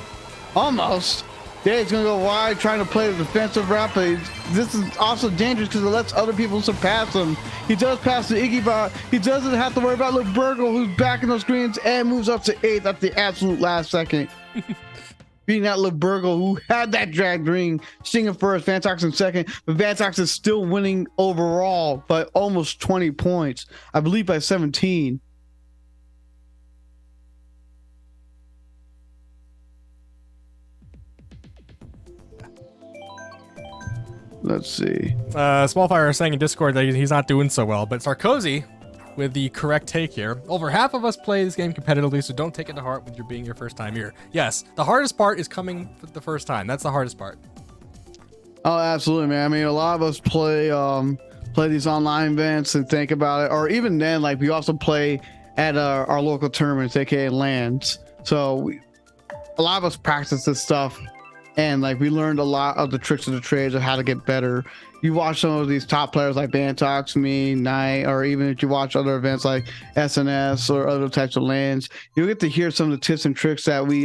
Almost. Dave's going to go wide, trying to play the defensive route, but this is also dangerous because it lets other people surpass him. He does pass the Iggy Bot. He doesn't have to worry about LeBurgle, who's back in those screens and moves up to 8th at the absolute last second. Beating out LeBurgle, who had that drag ring. Sting in first, Vantox in second, but Vantox is still winning overall by almost 20 points. I believe by 17. Let's see. Smallfire is saying in Discord that he's not doing so well, but Sarkozy with the correct take here. Over half of us play this game competitively, so don't take it to heart with being your first time here. Yes, the hardest part is coming for the first time. That's the hardest part. Oh, absolutely, man. I mean, a lot of us play these online events and think about it, or even then, like we also play at our local tournaments, aka LANs. So a lot of us practice this stuff. And like we learned a lot of the tricks of the trades of how to get better. You watch some of these top players like Bantox, me, Knight, or even if you watch other events like SNS or other types of lands, you'll get to hear some of the tips and tricks that we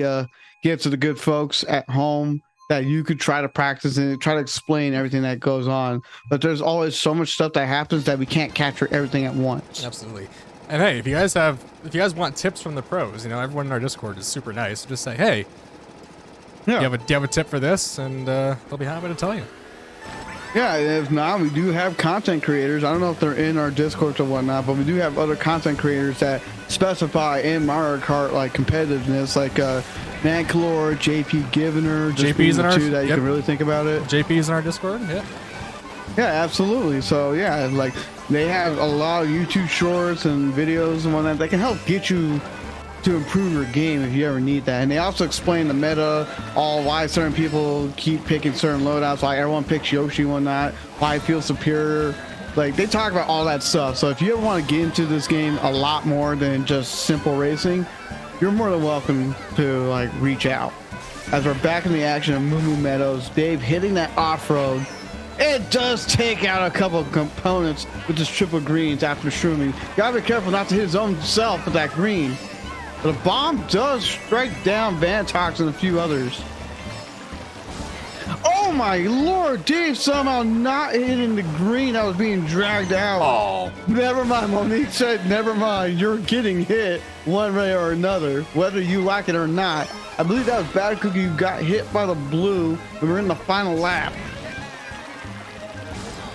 give to the good folks at home that you could try to practice and try to explain everything that goes on. But there's always so much stuff that happens that we can't capture everything at once. Absolutely. And hey, if you guys want tips from the pros, everyone in our Discord is super nice. Just say, hey, yeah. Do you have a tip for this? And they'll be happy to tell you. Yeah, if not, we do have content creators. I don't know if they're in our Discord or whatnot, but we do have other content creators that specify in Mario Kart like competitiveness, like Mancalor, JP Givener, JP's in our two that you can really think about it. JP's in our Discord, yeah. Yeah, absolutely. So yeah, like they have a lot of YouTube shorts and videos and whatnot that can help get you to improve your game if you ever need that. And they also explain the meta, why certain people keep picking certain loadouts, why everyone picks Yoshi and whatnot, why it feels superior. Like they talk about all that stuff. So if you ever want to get into this game a lot more than just simple racing, you're more than welcome to like reach out. As we're back in the action of Moo Moo Meadows, Dave hitting that off-road. It does take out a couple of components with his triple greens after shrooming. Gotta be careful not to hit his own self with that green. But a bomb does strike down Vantox and a few others. Oh my lord, Dave somehow not hitting the green that was being dragged out. Oh. Never mind, Monique said, never mind. You're getting hit one way or another, whether you like it or not. I believe that was Bad Cookie who got hit by the blue when we're in the final lap.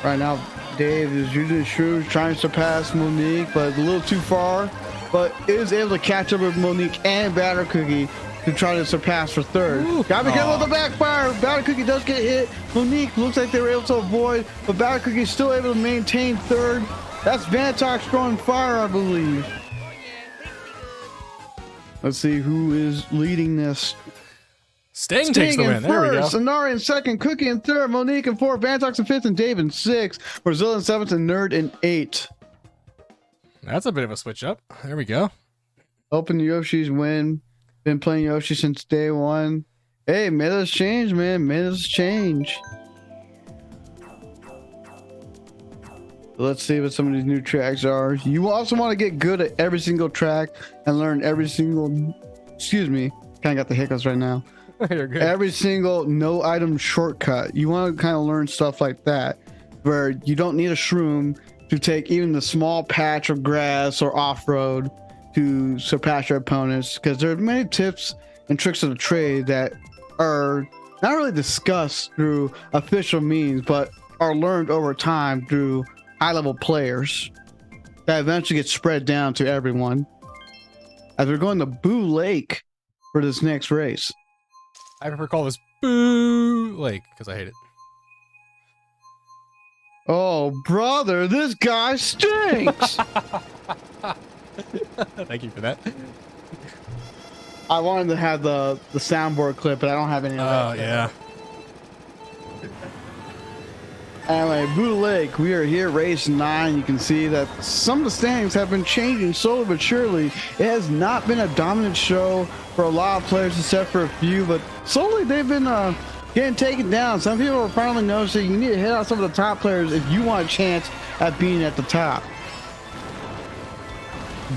Right now, Dave is using his shoes, trying to surpass Monique, but a little too far. But is able to catch up with Monique and Batter Cookie to try to surpass for third. Ooh. Gotta be careful with the backfire. Batter Cookie does get hit. Monique looks like they were able to avoid, but Batter Cookie is still able to maintain third. That's Vantox throwing fire, I believe. Let's see who is leading this. Sting takes the win. There we go. Sonari in second, Cookie in third, Monique in fourth, Vantox in fifth, and Dave in sixth. Brazil in seventh, and Nerd in eighth. That's a bit of a switch up. There we go. Open Yoshi's win. Been playing Yoshi since day one. Hey, metas change, man. Metas change. Let's see what some of these new tracks are. You also want to get good at every single track and learn every single... Excuse me. Kind of got the hiccups right now. You're good. Every single no item shortcut. You want to kind of learn stuff like that, where you don't need a shroom to take even the small patch of grass or off-road to surpass your opponents, because there are many tips and tricks of the trade that are not really discussed through official means, but are learned over time through high-level players that eventually get spread down to everyone. As we're going to Boo Lake for this next race. I prefer to call this Boo Lake because I hate it. Oh, brother, this guy stinks. Thank you for that. I wanted to have the soundboard clip, but I don't have any of that. Oh, yeah. Anyway, Blue Lake, we are here, race 9. You can see that some of the standings have been changing slowly but surely. It has not been a dominant show for a lot of players except for a few, but slowly they've been getting taken down. Some people are finally noticing you need to hit out some of the top players if you want a chance at being at the top.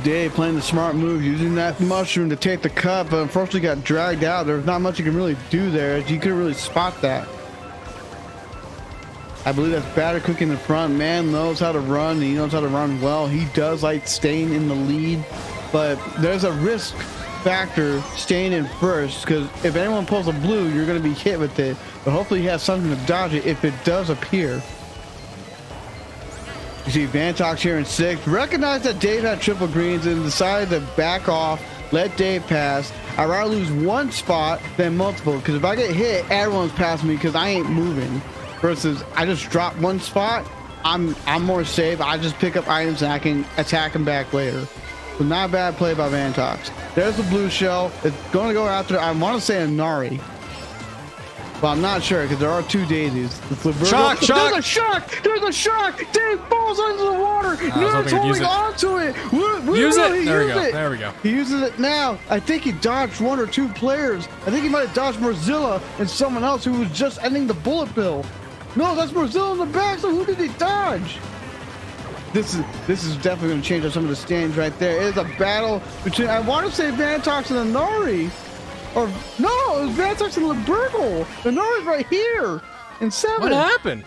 Dave playing the smart move, using that mushroom to take the cut, but unfortunately got dragged out. There's not much you can really do there. You couldn't really spot that. I believe that's Batter Cookie in the front. Man knows how to run, and he knows how to run well. He does like staying in the lead, but there's a risk factor staying in first, because if anyone pulls a blue, you're going to be hit with it, but hopefully he has something to dodge it if it does appear. You see Vantox here in 6th. Recognize that Dave had triple greens and decided to back off, let Dave pass. I'd rather lose one spot than multiple, because if I get hit, everyone's passing me because I ain't moving. Versus I just drop one spot, I'm more safe. I just pick up items and I can attack them back later. So not a bad play by Vantox. There's the blue shell. It's going to go after, I want to say, a Nari. But I'm not sure because there are 2 daisies. Shock! There's a shock! There's a shock! Dave falls into the water! Nerds holding onto it! Use it! There we go. There we go. He uses it now. I think he dodged 1 or 2 players. I think he might have dodged Mozilla and someone else who was just ending the bullet bill. No, that's Mozilla in the back, so who did he dodge? This is definitely going to change up some of the standings right there. It is a battle between, I want to say, Vantox and Anari. Or, no, it was Vantox and LeBurgle. Anari's right here in 7. What happened?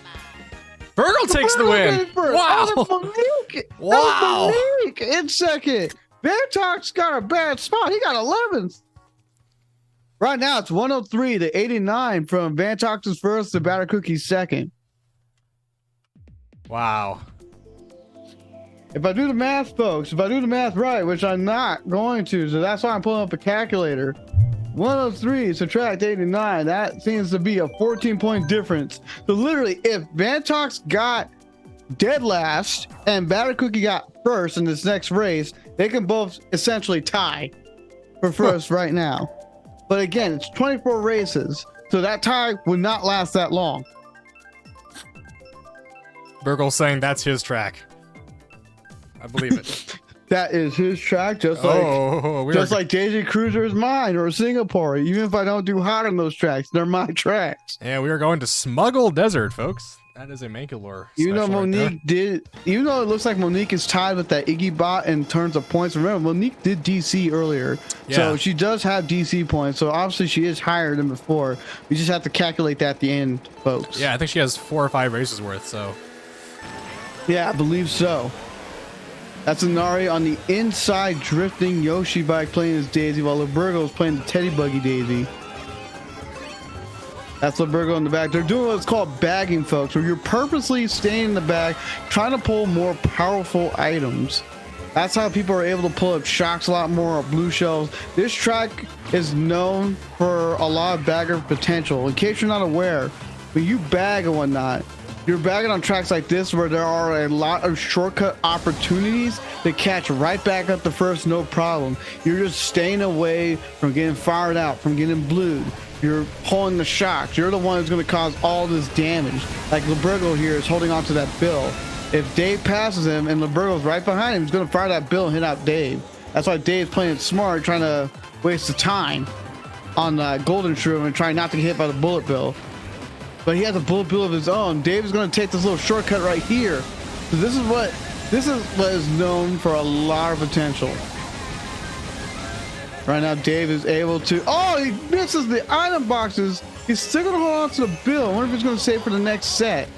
Burgle takes the win. Wow. That was Monique. Wow. That was Monique in 2nd. Vantox got a bad spot. He got 11th. Right now, it's 103 to 89 from Vantox's 1st to Batter Cookie's 2nd. Wow. If I do the math, folks, if I do the math right, which I'm not going to, so that's why I'm pulling up a calculator. 103 subtract 89, that seems to be a 14-point difference. So literally, if Vantox got dead last and Batter Cookie got first in this next race, they can both essentially tie for first right now. But again, it's 24 races, so that tie would not last that long. Burgle's saying that's his track. I believe it. That is his track, just like Daisy Cruiser's mine or Singapore. Even if I don't do hot on those tracks, they're my tracks. Yeah, we are going to Smuggle Desert, folks. That is a Mangalore. Even though Monique even though it looks like Monique is tied with that Iggy bot in terms of points. Remember, Monique did DC earlier, so she does have DC points. So obviously she is higher than before. We just have to calculate that at the end, folks. Yeah, I think she has 4 or 5 races worth. So yeah, I believe so. That's Inari on the inside drifting Yoshi bike playing his Daisy, while LeBurgo is playing the Teddy Buggy Daisy. That's LeBurgo in the back. They're doing what's called bagging, folks, where you're purposely staying in the back, trying to pull more powerful items. That's how people are able to pull up shocks a lot more, or blue shells. This track is known for a lot of bagger potential. In case you're not aware, when you bag and whatnot, you're bagging on tracks like this where there are a lot of shortcut opportunities to catch right back up the first, no problem. You're just staying away from getting fired out, from getting blued. You're pulling the shocks. You're the one who's going to cause all this damage. Like LeBurgo here is holding on to that bill. If Dave passes him and LeBurgo's right behind him, he's going to fire that bill and hit out Dave. That's why Dave's playing it smart, trying to waste the time on Golden Shroom and trying not to get hit by the bullet bill. But he has a bullet bill of his own. Dave is going to take this little shortcut right here. So this is what is known for a lot of potential. Right now, Dave is able to. Oh, he misses the item boxes. He's still going to hold on to the bill. I wonder if he's going to save for the next set.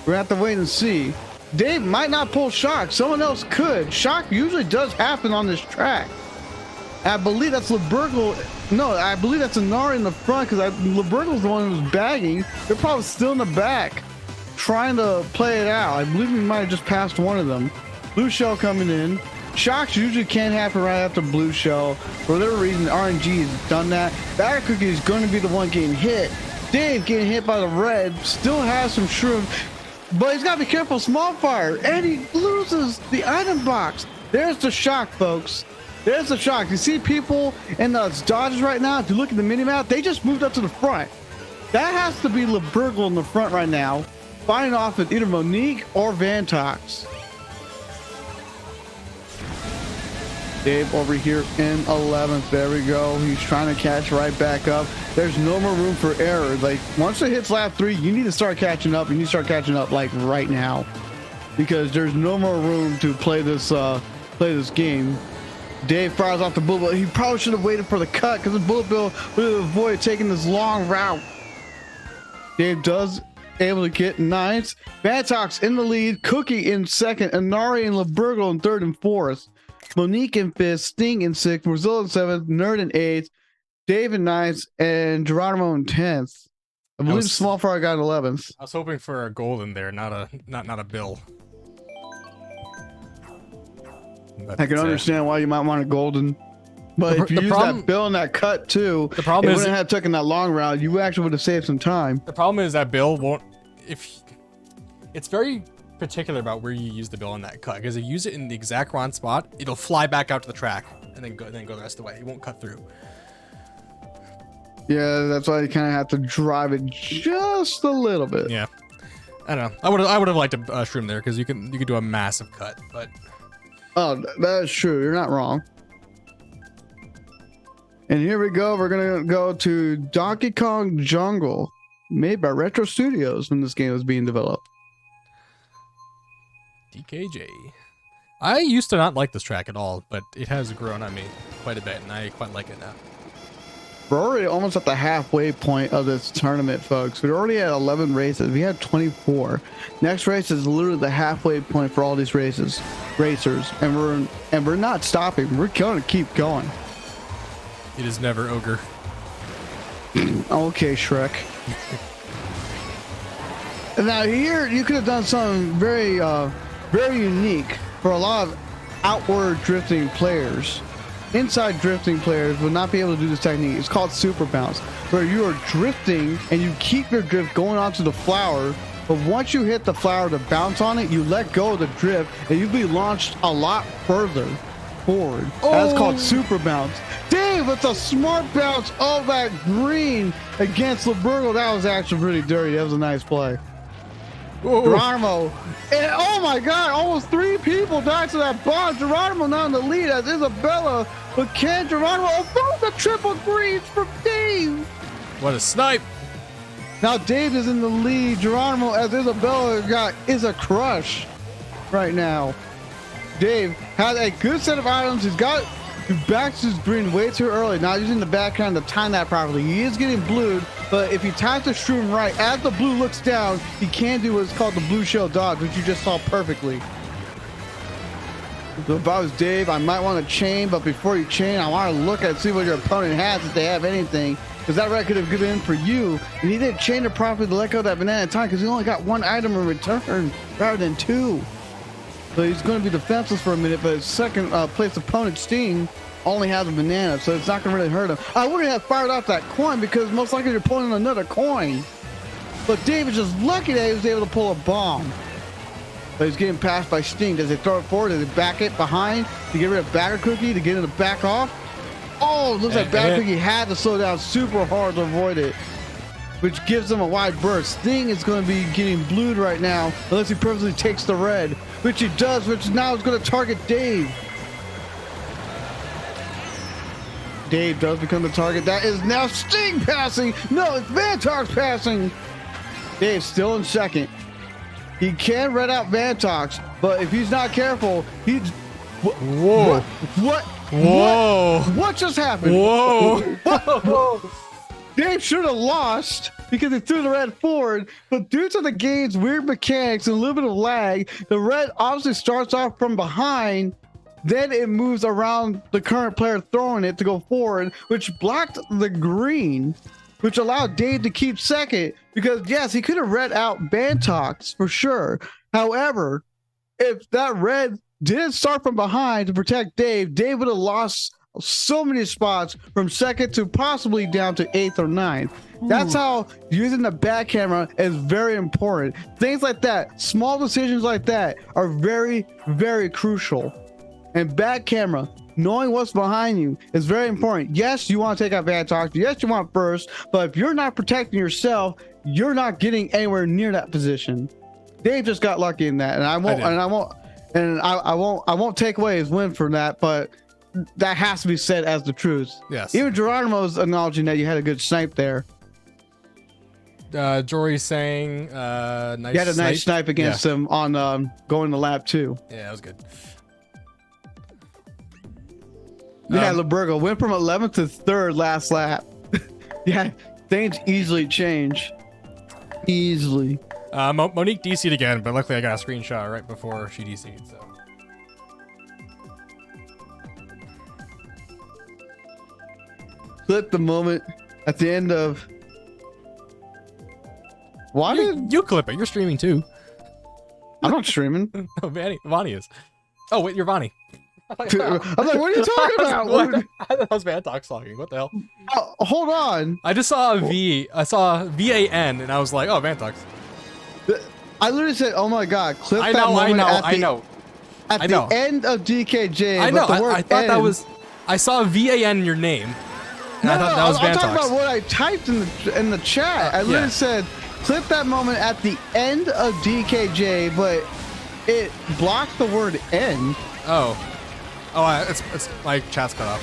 We're going to have to wait and see. Dave might not pull shock. Someone else could. Shock usually does happen on this track. I believe that's LeBurgle. No, I believe that's Inari in the front, because LeBurgle's the one who's bagging. They're probably still in the back trying to play it out. I believe we might have just passed one of them. Blue shell coming in. Shocks usually can't happen right after blue shell. For whatever reason, RNG has done that. Batter Cookie is going to be the one getting hit. Dave getting hit by the red. Still has some shroom, but he's got to be careful. Small fire, and he loses the item box. There's the shock, folks. There's the shock. You see people in the dodges right now. If you look at the mini map, they just moved up to the front. That has to be LeBurgle in the front right now. fighting off with either Monique or Vantox. Dave over here in 11th. There we go. He's trying to catch right back up. There's no more room for error. Like, once it hits lap 3, you need to start catching up. You need to start catching up like right now, because there's no more room to play this game. Dave fires off the bullet bill. He probably should have waited for the cut, because the bullet bill would have avoided taking this long route. Dave does able to get 9th. Vantox in the lead. Cookie in 2nd. Inari and Laburgo in 3rd and 4th. Monique in 5th. Sting in 6th. Brazil in 7th. Nerd in 8th. Dave in 9th. And Geronimo in 10th. I believe Small Fry got 11th. I was hoping for a gold in there, not a bill. But, I can understand why you might want a golden, but if you use that bill and that cut too, the problem is, wouldn't have taken that long route. You actually would have saved some time. The problem is that bill won't. If it's very particular about where you use the bill on that cut, because if you use it in the exact wrong spot, it'll fly back out to the track and then go the rest of the way. It won't cut through. Yeah, that's why you kind of have to drive it just a little bit. Yeah, I don't know. I would have liked a shroom there, because you could do a massive cut, but. Oh, that is true. You're not wrong. And here we go. We're going to go to Donkey Kong Jungle, made by Retro Studios when this game was being developed. DKJ. I used to not like this track at all, but it has grown on me quite a bit, and I quite like it now. We're already almost at the halfway point of this tournament, folks. We're already at 11 races. We had 24. Next race is literally the halfway point for all these racers, and we're not stopping. We're going to keep going. It is never ogre. Okay, Shrek. Now here you could have done something very, very unique for a lot of outward drifting players. Inside drifting players will not be able to do this technique. It's called super bounce, where you are drifting and you keep your drift going onto the flower, but once you hit the flower to bounce on it, you let go of the drift and you'll be launched a lot further forward. Oh. That's called super bounce. Dave, it's a smart bounce of that green against Laburgo. That was actually pretty dirty. That was a nice play. Geronimo, and oh my god, almost 3 people died to that bomb. Geronimo now in the lead as Isabella, but can Geronimo avoid the triple greens from Dave? What a snipe! Now Dave is in the lead. Geronimo as Isabella is a crush right now. Dave has a good set of items. He backs his green way too early, not using the backhand to time that properly. He is getting blued, but if he times the shroom right, as the blue looks down, he can do what's called the blue shell dodge, which you just saw perfectly. So if I was Dave, I might want to chain, but before you chain, I want to look at see what your opponent has, if they have anything, because that red could have given in for you, and he didn't chain it properly to let go of that banana in time, because he only got 1 item in return rather than 2. So he's going to be defenseless for a minute, but his second place opponent, Sting, only has a banana, so it's not going to really hurt him. I wouldn't have fired off that coin, because most likely you're pulling another coin. But Dave is just lucky that he was able to pull a bomb. But he's getting passed by Sting. Does he throw it forward? Does he back it behind to get rid of Bagger Cookie, to get him to back off? Oh, it looks like Bagger Cookie had to slow down super hard to avoid it, which gives him a wide burst. Sting is going to be getting blued right now, unless he purposely takes the red, which he does, which now is going to target Dave. Dave does become the target. That is now Sting passing. No, it's Vantox passing. Dave still in second. He can red out Vantox, but if he's not careful, he's... Whoa. What just happened? Whoa. Dave should have lost because he threw the red forward, but due to the game's weird mechanics and a little bit of lag, the red obviously starts off from behind, then it moves around the current player throwing it to go forward, which blocked the green, which allowed Dave to keep second, because yes, he could have red out Vantox for sure. However, if that red didn't start from behind to protect Dave, Dave would have lost so many spots from second to possibly down to 8th or 9th. That's how using the back camera is very important. Things like that, small decisions like that are very, very crucial. And back camera, knowing what's behind you is very important. Yes, you want to take out Vantox. Yes, you want first, but if you're not protecting yourself, you're not getting anywhere near that position. Dave just got lucky in that, and I won't take away his win from that, but that has to be said as the truth. Yes. Even Geronimo's acknowledging that you had a good snipe there. Jory's saying, nice. You had a nice snipe against him on going to lap 2. Yeah, that was good. Yeah, Lebergo went from 11th to 3rd last lap. Yeah, things easily change. Easily. Monique DC'd again, but luckily I got a screenshot right before she DC'd. So. Clip the moment at the end of. Why did You clip it? You're streaming too. I'm not streaming? Oh, Vonnie is. Oh wait, you're Vonnie. I'm like, what are you talking about? I thought that was Vantox talking. What the hell? Hold on. I just saw a V. I saw VAN, and I was like, oh, Vantox. I literally said, "Oh my God!" Clip I that know. moment I at know. the end of DKJ. I know. But the word I thought end, that was. I saw VAN in your name, and I thought that was I'm talking about Vantox. what I typed in the chat. I literally said, "Clip that moment at the end of DKJ," but it blocked the word "end." Oh, it's my chat's cut off.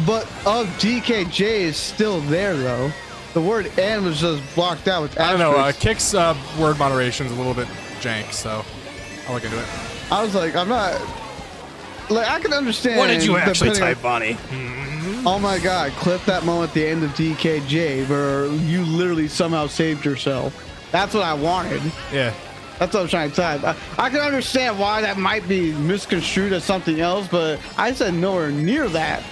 But of DKJ is still there though. The word "and" was just blocked out with I don't know. asterisks. Kick's word moderation is a little bit jank, so I'll look into it. I was like, I'm not. Like, I can understand. What did you actually depending type, Bonnie? on- Oh my God! Clip that moment at the end of DKJ where you literally somehow saved yourself. That's what I wanted. Yeah. That's what I'm trying to type. I can understand why that might be misconstrued as something else, but I said nowhere near that.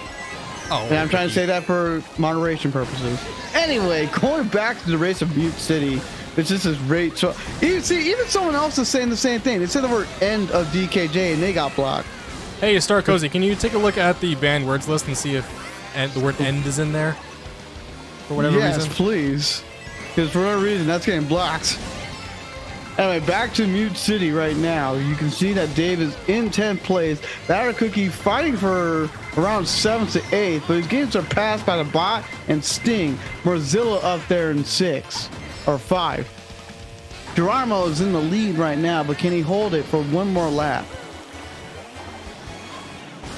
Oh. And I'm trying to say that for moderation purposes. Anyway, going back to the race of Butte City, it's just this rate. So even someone else is saying the same thing. They said the word "end" of DKJ and they got blocked. Hey, Star Cozy, can you take a look at the banned words list and see if the word "end" is in there for whatever Yes, reason? please. Because for whatever reason, that's getting blocked. Anyway, back to Mute City right now. You can see that Dave is in 10th place. Batter Cookie fighting for around 7th to 8th, but he's getting surpassed by the Bot and Sting. Mozilla up there in 6 or 5. Geronimo is in the lead right now, but can he hold it for one more lap?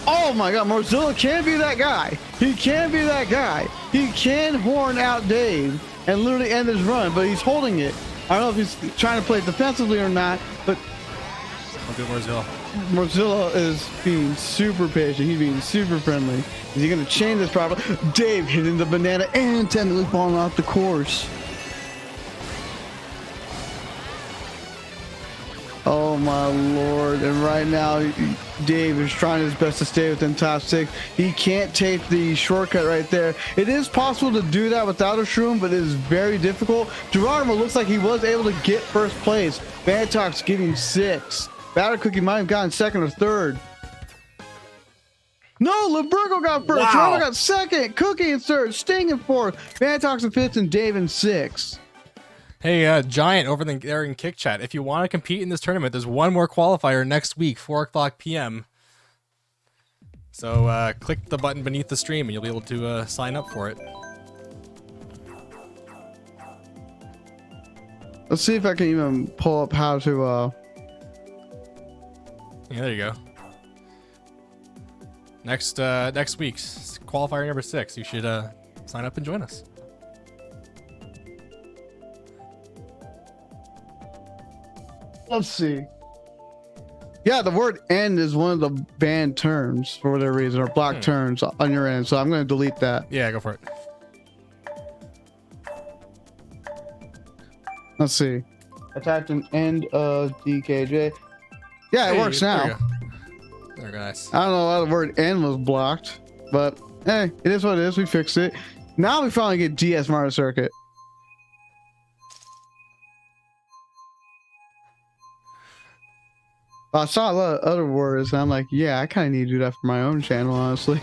Oh my God, Mozilla can be that guy. He can be that guy. He can horn out Dave and literally end his run, but he's holding it. I don't know if he's trying to play defensively or not, but Look at Mozilla. Mozilla is being super patient. He's being super friendly. Is he going to chain this properly? Dave hitting the banana and technically falling off the course. Oh my Lord. And right now, Dave is trying his best to stay within top 6. He can't take the shortcut right there. It is possible to do that without a shroom, but it is very difficult. Geronimo looks like he was able to get first place. Vantox getting 6. Batter Cookie might have gotten 2nd or 3rd. No, Lebergo got 1st. Wow. Geronimo got 2nd. Cookie in 3rd. Sting in 4th. Vantox in 5th and Dave in 6th. Hey, Giant over there in Kick Chat. If you want to compete in this tournament, there's one more qualifier next week, 4 o'clock p.m. So click the button beneath the stream and you'll be able to sign up for it. Let's see if I can even pull up how to Yeah, there you go. Next week's qualifier number 6. You should sign up and join us. Let's see. Yeah, the word "end" is one of the banned terms for whatever reason, or blocked terms on your end. So I'm going to delete that. Yeah, go for it. Let's see. I typed an "end" of DKJ. Yeah, it works now. There we go. Nice. I don't know why the word "end" was blocked, but hey, it is what it is. We fixed it. Now we finally get DS Mario Circuit. I saw a lot of other words, and I'm like, yeah, I kind of need to do that for my own channel, honestly.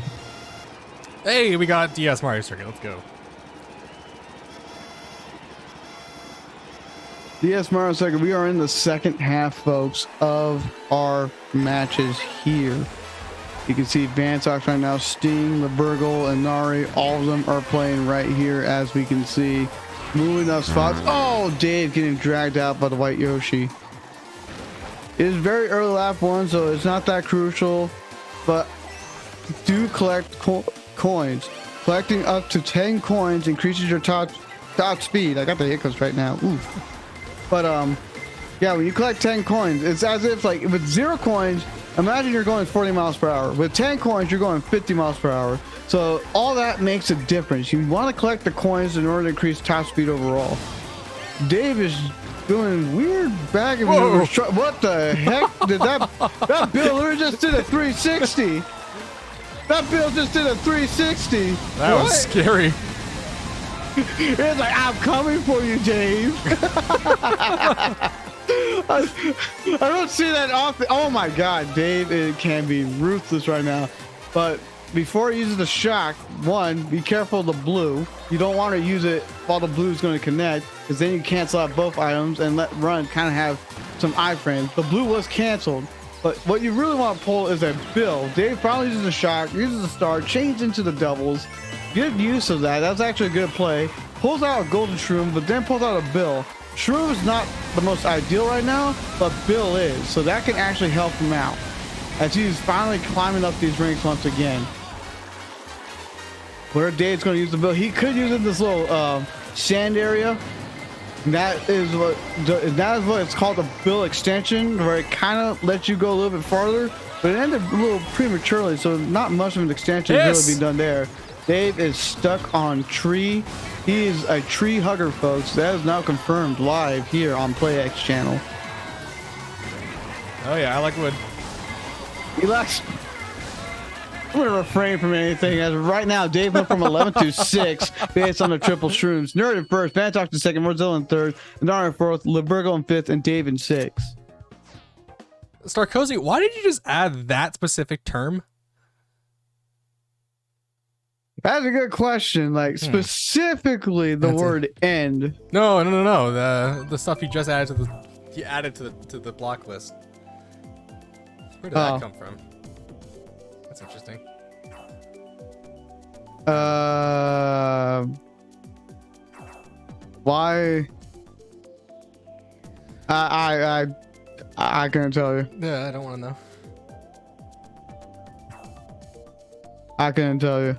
Hey, we got DS Mario Circuit. Let's go. DS Mario Circuit, we are in the second half, folks, of our matches here. You can see Vantox right now, Sting, Lebergo, and Nari, all of them are playing right here, as we can see. moving those spots. Oh, Dave getting dragged out by the white Yoshi. It is very early lap 1, so it's not that crucial, but do collect coins. Collecting up to 10 coins increases your top speed. I got the hiccups right now. Oof. But yeah, when you collect 10 coins, it's as if like with 0 coins, imagine you're going 40 miles per hour. With 10 coins, you're going 50 miles per hour. So all that makes a difference. You want to collect the coins in order to increase top speed overall. Dave is doing weird bagging maneuvers. What the heck did that Bill literally just did a 360. That Bill just did a 360. That was scary. It's like, I'm coming for you, Dave. I don't see that often. Oh my God, Dave, it can be ruthless right now. But before he uses the shock, one, be careful of the blue. You don't want to use it while the blue is going to connect, because then you cancel out both items and let run kind of have some iframes. The blue was canceled. But what you really want to pull is a Bill. Dave finally uses the shock, uses the star, changes into the doubles. Good use of that. That's actually a good play. Pulls out a golden shroom, but then pulls out a Bill. Shroom is not the most ideal right now, but Bill is. So that can actually help him out as he's finally climbing up these ranks once again. Where Dave's going to use the Bill. He could use it in this little sand area. That is what it's called, a Bill extension, where it kind of lets you go a little bit farther, but it ended a little prematurely, so not much of an extension really be done there. Dave is stuck on tree. He is a tree hugger, folks. That is now confirmed live here on PlayEX channel. Oh yeah, I like wood. He likes. I'm gonna refrain from anything as right now. Dave went from 11 to 6 based on the triple shrooms. Nerd in first, Bantalk in second, Mozilla in third, Nadar in fourth, Libergo in fifth, and Dave in sixth. Starkozy, why did you just add that specific term? That's a good question. Like specifically the word "end." No. The stuff you just added to the block list. Where did that come from? That's interesting. Why? I couldn't tell you. Yeah, I don't want to know. I couldn't tell you.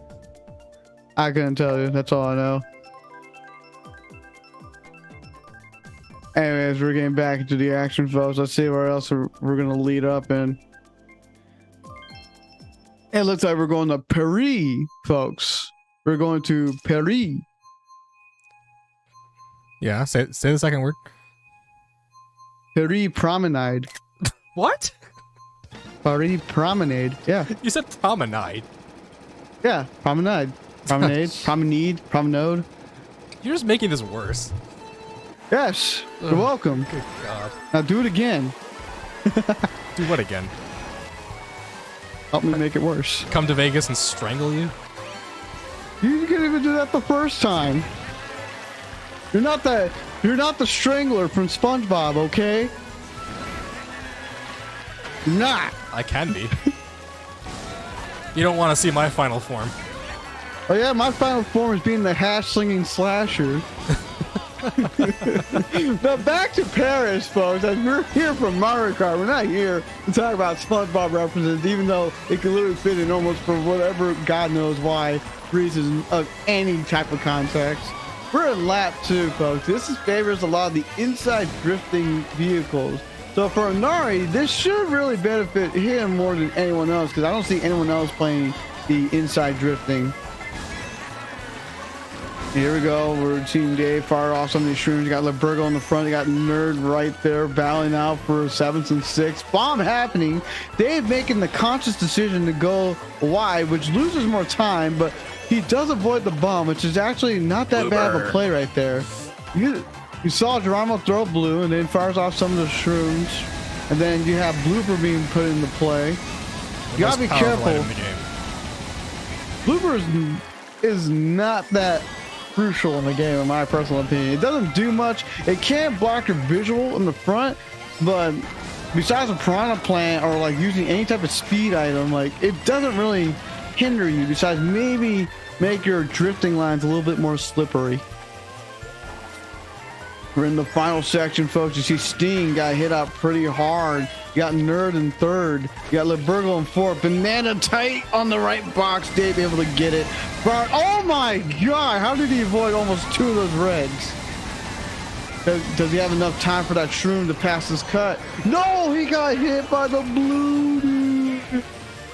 That's all I know. Anyways, we're getting back into the action, folks. Let's see where else we're gonna lead up in. It looks like we're going to Paris, folks. We're going to Paris. Yeah, say the second word. Paris Promenade. What? Paris Promenade. Yeah. You said promenade. Yeah, Promenade. Promenade. You're just making this worse. Yes, you're welcome. Good God. Now do it again. Do what again? Help me make it worse. Come to Vegas and strangle you? You can't even do that the first time. You're not the strangler from SpongeBob, okay? You're not. I can be. You don't want to see my final form. Oh yeah, my final form is being the hash-slinging slasher. Now back to Paris, folks. As we're here from Mario Kart, we're not here to talk about SpongeBob references, even though it can literally fit in almost for whatever God knows why reasons of any type of context. We're in lap 2, folks. This favors a lot of the inside drifting vehicles. So for Inari, this should really benefit him more than anyone else, because I don't see anyone else playing the inside drifting. Here we go. We're seeing Dave fire off some of these shrooms. You got Libergo in the front. You got Nerd right there battling out for 7th and 6th. Bomb happening. Dave making the conscious decision to go wide, which loses more time, but he does avoid the bomb, which is actually not that bad of a play right there. You saw Geronimo throw blue and then fires off some of the shrooms. And then you have Blooper being put into play. You gotta be careful. Blooper is not that crucial in the game, in my personal opinion. It doesn't do much. It can block your visual in the front, but besides a piranha plant or like using any type of speed item, like it doesn't really hinder you, besides maybe make your drifting lines a little bit more slippery. We're in the final section, folks. You see Sting got hit out pretty hard. You got Nerd in third. You got Libergo in fourth. Banana tight on the right box. Dave able to get it. Bart, oh my God. How did he avoid almost 2 of those reds? Does he have enough time for that shroom to pass his cut? No, he got hit by the blue dude.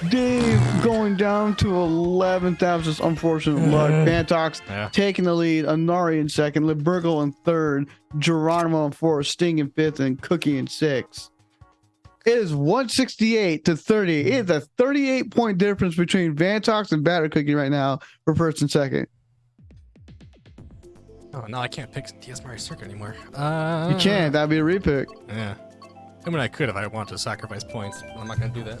Dave going down to 11th. That was just unfortunate luck. Bantox taking the lead. Anari in second. Libergo in third. Geronimo in fourth. Sting in fifth. And Cookie in sixth. It is 168 to 30. It is a 38-point difference between Vantox and Batter Cookie right now for first and second. Oh, no, I can't pick DS Mario Circuit anymore. You can't. That'd be a repick. Yeah. I mean, I could if I wanted to sacrifice points. But I'm not going to do that.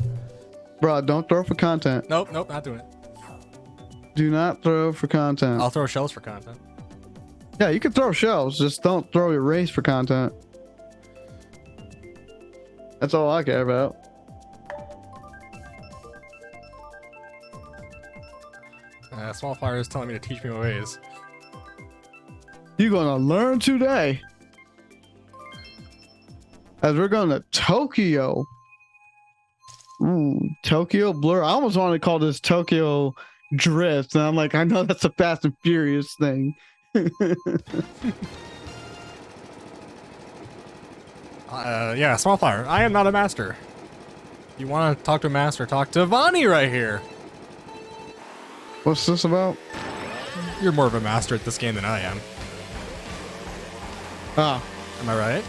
Bro, don't throw for content. Nope, not doing it. Do not throw for content. I'll throw shells for content. Yeah, you can throw shells. Just don't throw your race for content. That's all I care about. Small Fire is telling me to teach me my ways. You're gonna learn today. As we're going to Tokyo. Ooh, Tokyo Blur. I almost wanted to call this Tokyo Drift. And I'm like, I know that's a Fast and Furious thing. Yeah, Small Fire. I am not a master. If you want to talk to a master, talk to Vani right here. What's this about? You're more of a master at this game than I am. Ah. Am I right?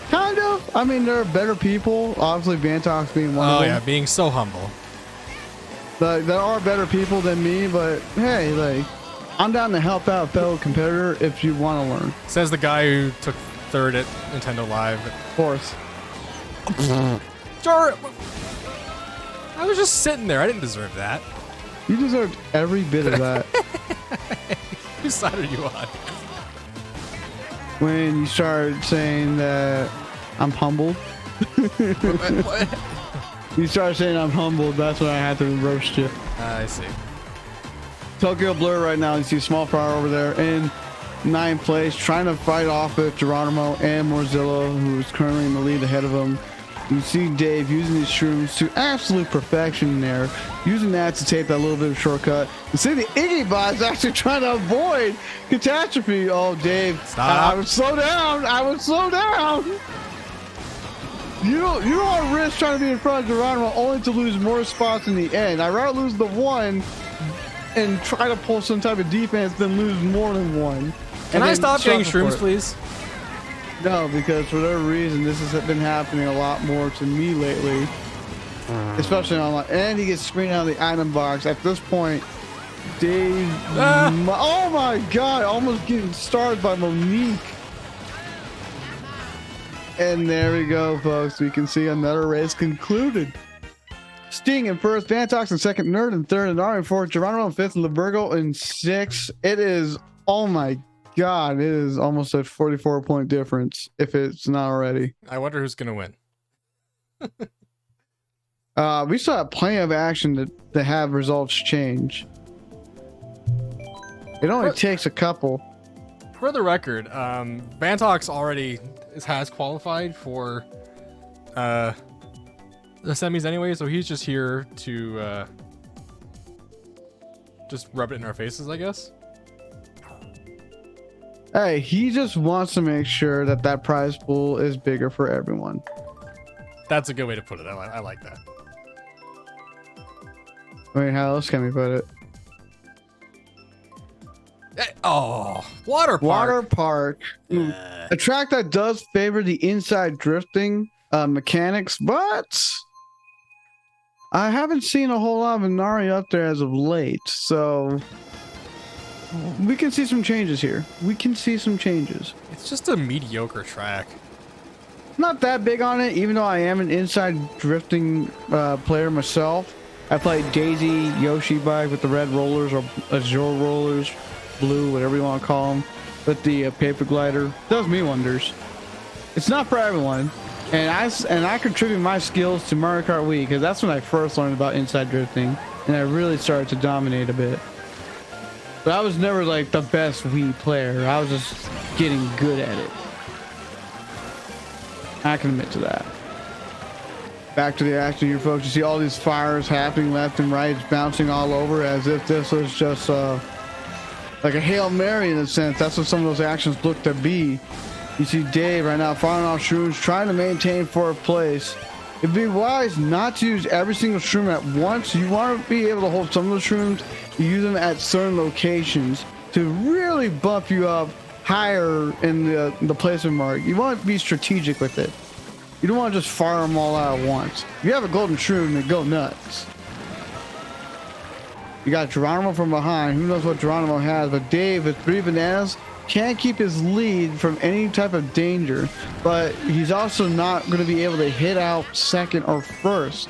Kind of. I mean, there are better people. Obviously, Vantox being one of them. Oh, yeah, being so humble. Like, there are better people than me, but hey, like, I'm down to help out a fellow competitor if you want to learn. Says the guy who took third at Nintendo Live. Fourth. Sure. I was just sitting there. I didn't deserve that. You deserved every bit of that. Whose side are you on? When you started saying that I'm humbled. What? You started saying I'm humbled, that's when I had to roast you. I see. Tokyo Blur right now, you see Small Fire over there in 9th place, trying to fight off with Geronimo and Morzillo, who is currently in the lead ahead of him. You see Dave using his shrooms to absolute perfection there, using that to take that little bit of shortcut. You see the Iggy Bot is actually trying to avoid catastrophe. Oh, Dave, stop. I would slow down. I would slow down. You don't want to risk trying to be in front of Geronimo only to lose more spots in the end. I'd rather lose the one and try to pull some type of defense than lose more than one. Can I stop getting shrooms, please? No, because for whatever reason, this has been happening a lot more to me lately. Especially online. And he gets screened out of the item box. At this point, Dave... Oh my God, almost getting started by Monique. And there we go, folks. We can see another race concluded. Sting in first, Vantox in second, Nerd in third, and Ari in fourth, Geronimo in fifth, and Libergo in sixth. It is, oh my God, it is almost a 44-point difference if it's not already. I wonder who's going to win. We still have plenty of action to have results change. It only takes a couple. For the record, Vantox already has qualified for the semis anyway, so he's just here to just rub it in our faces, I guess. Hey, he just wants to make sure that that prize pool is bigger for everyone. That's a good way to put it. I like that. I mean, how else can we put it? Oh, water park. Water park. A track that does favor the inside drifting mechanics, but I haven't seen a whole lot of Inari up there as of late, so we can see some changes here. We can see some changes. It's just a mediocre track. Not that big on it, even though I am an inside drifting player myself. I played Daisy Yoshi bike with the red rollers or Azure rollers, blue, whatever you want to call them, with the paper glider. Does me wonders. It's not for everyone, and I contribute my skills to Mario Kart Wii because that's when I first learned about inside drifting, and I really started to dominate a bit. but I was never like the best Wii player. I was just getting good at it. I can admit to that. Back to the action here, folks. You see all these fires happening left and right. It's bouncing all over as if this was just like a Hail Mary in a sense. That's what some of those actions look to be. You see Dave right now firing off shrooms, trying to maintain fourth place. It'd be wise not to use every single shroom at once. You want to be able to hold some of the shrooms, use them at certain locations to really bump you up higher in the placement mark. You want to be strategic with it. You don't want to just fire them all out at once. If you have a golden shroom, then go nuts. You got Geronimo from behind. Who knows what Geronimo has, but Dave with 3 bananas can't keep his lead from any type of danger, but he's also not going to be able to hit out second or first.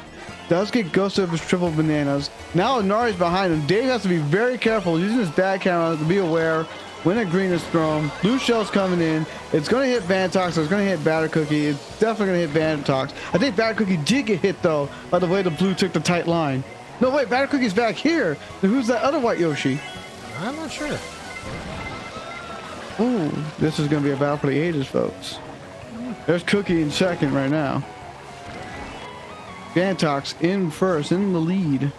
Does get ghosted with his triple bananas. Now Inari's behind him. Dave has to be very careful using his back camera to be aware when a green is thrown. Blue shell's coming in. It's going to hit Vantox. It's going to hit Batter Cookie. It's definitely going to hit Vantox. I think Batter Cookie did get hit though by the way the blue took the tight line. No, wait, Batter Cookie's back here. Then who's that other white Yoshi? I'm not sure. Ooh, this is going to be a battle for the ages, folks. There's Cookie in second right now. Vantox in first, in the lead.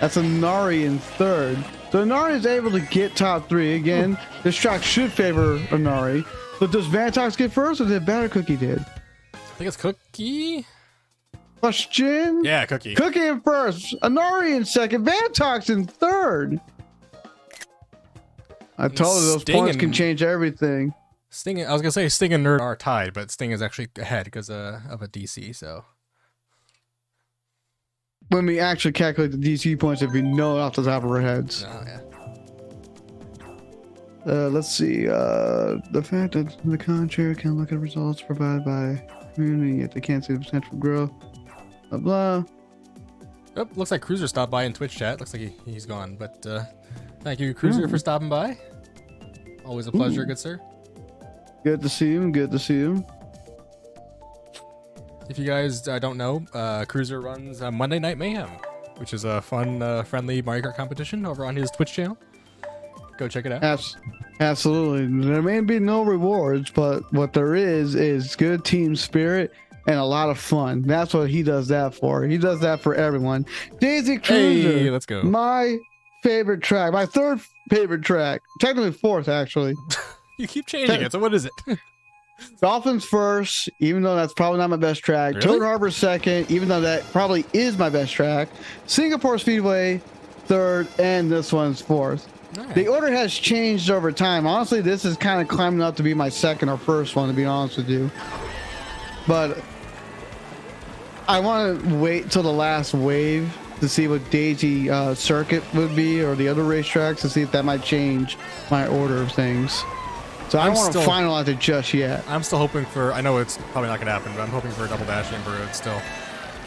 That's Inari in third. So Inari is able to get top 3. Again, this track should favor Inari. But does Vantox get first or did Batter Cookie did? I think it's Cookie. Question? Yeah, Cookie. Cookie in first. Inari in second. Vantox in third. I told you those Sting points and- can change everything. Sting. I was gonna say Sting and Nerd are tied, but Sting is actually ahead because of a DC. So When we actually calculate the DC points, if we know it off the top of our heads. oh yeah. Let's see. The fact that the contrary can look at results provided by community, yet they can't see the potential growth. Blah blah. Oh, looks like Cruiser stopped by in Twitch chat. Looks like he's gone, but thank you, Cruiser, for stopping by. Always a pleasure, good sir. Good to see him. Good to see him. If you guys don't know, Cruiser runs Monday Night Mayhem, which is a fun, friendly Mario Kart competition over on his Twitch channel. Go check it out. Absolutely. There may be no rewards, but what there is good team spirit and a lot of fun. That's what he does that for. He does that for everyone. Daisy Cruiser. Hey, let's go. My favorite track. My third favorite track. Technically fourth, actually. You keep changing it, so what is it? Dolphins first, even though that's probably not my best track. Really? Toad Harbor second, even though that probably is my best track. Singapore Speedway third, and this one's fourth. Alright. The order has changed over time. Honestly, this is kind of climbing up to be my second or first one, to be honest with you. But I want to wait till the last wave to see what Daisy Circuit would be, or the other racetracks, to see if that might change my order of things. So I don't want to finalize it just yet. I'm still hoping for, I know it's probably not going to happen, but I'm hoping for a Double Dash Amber Road still.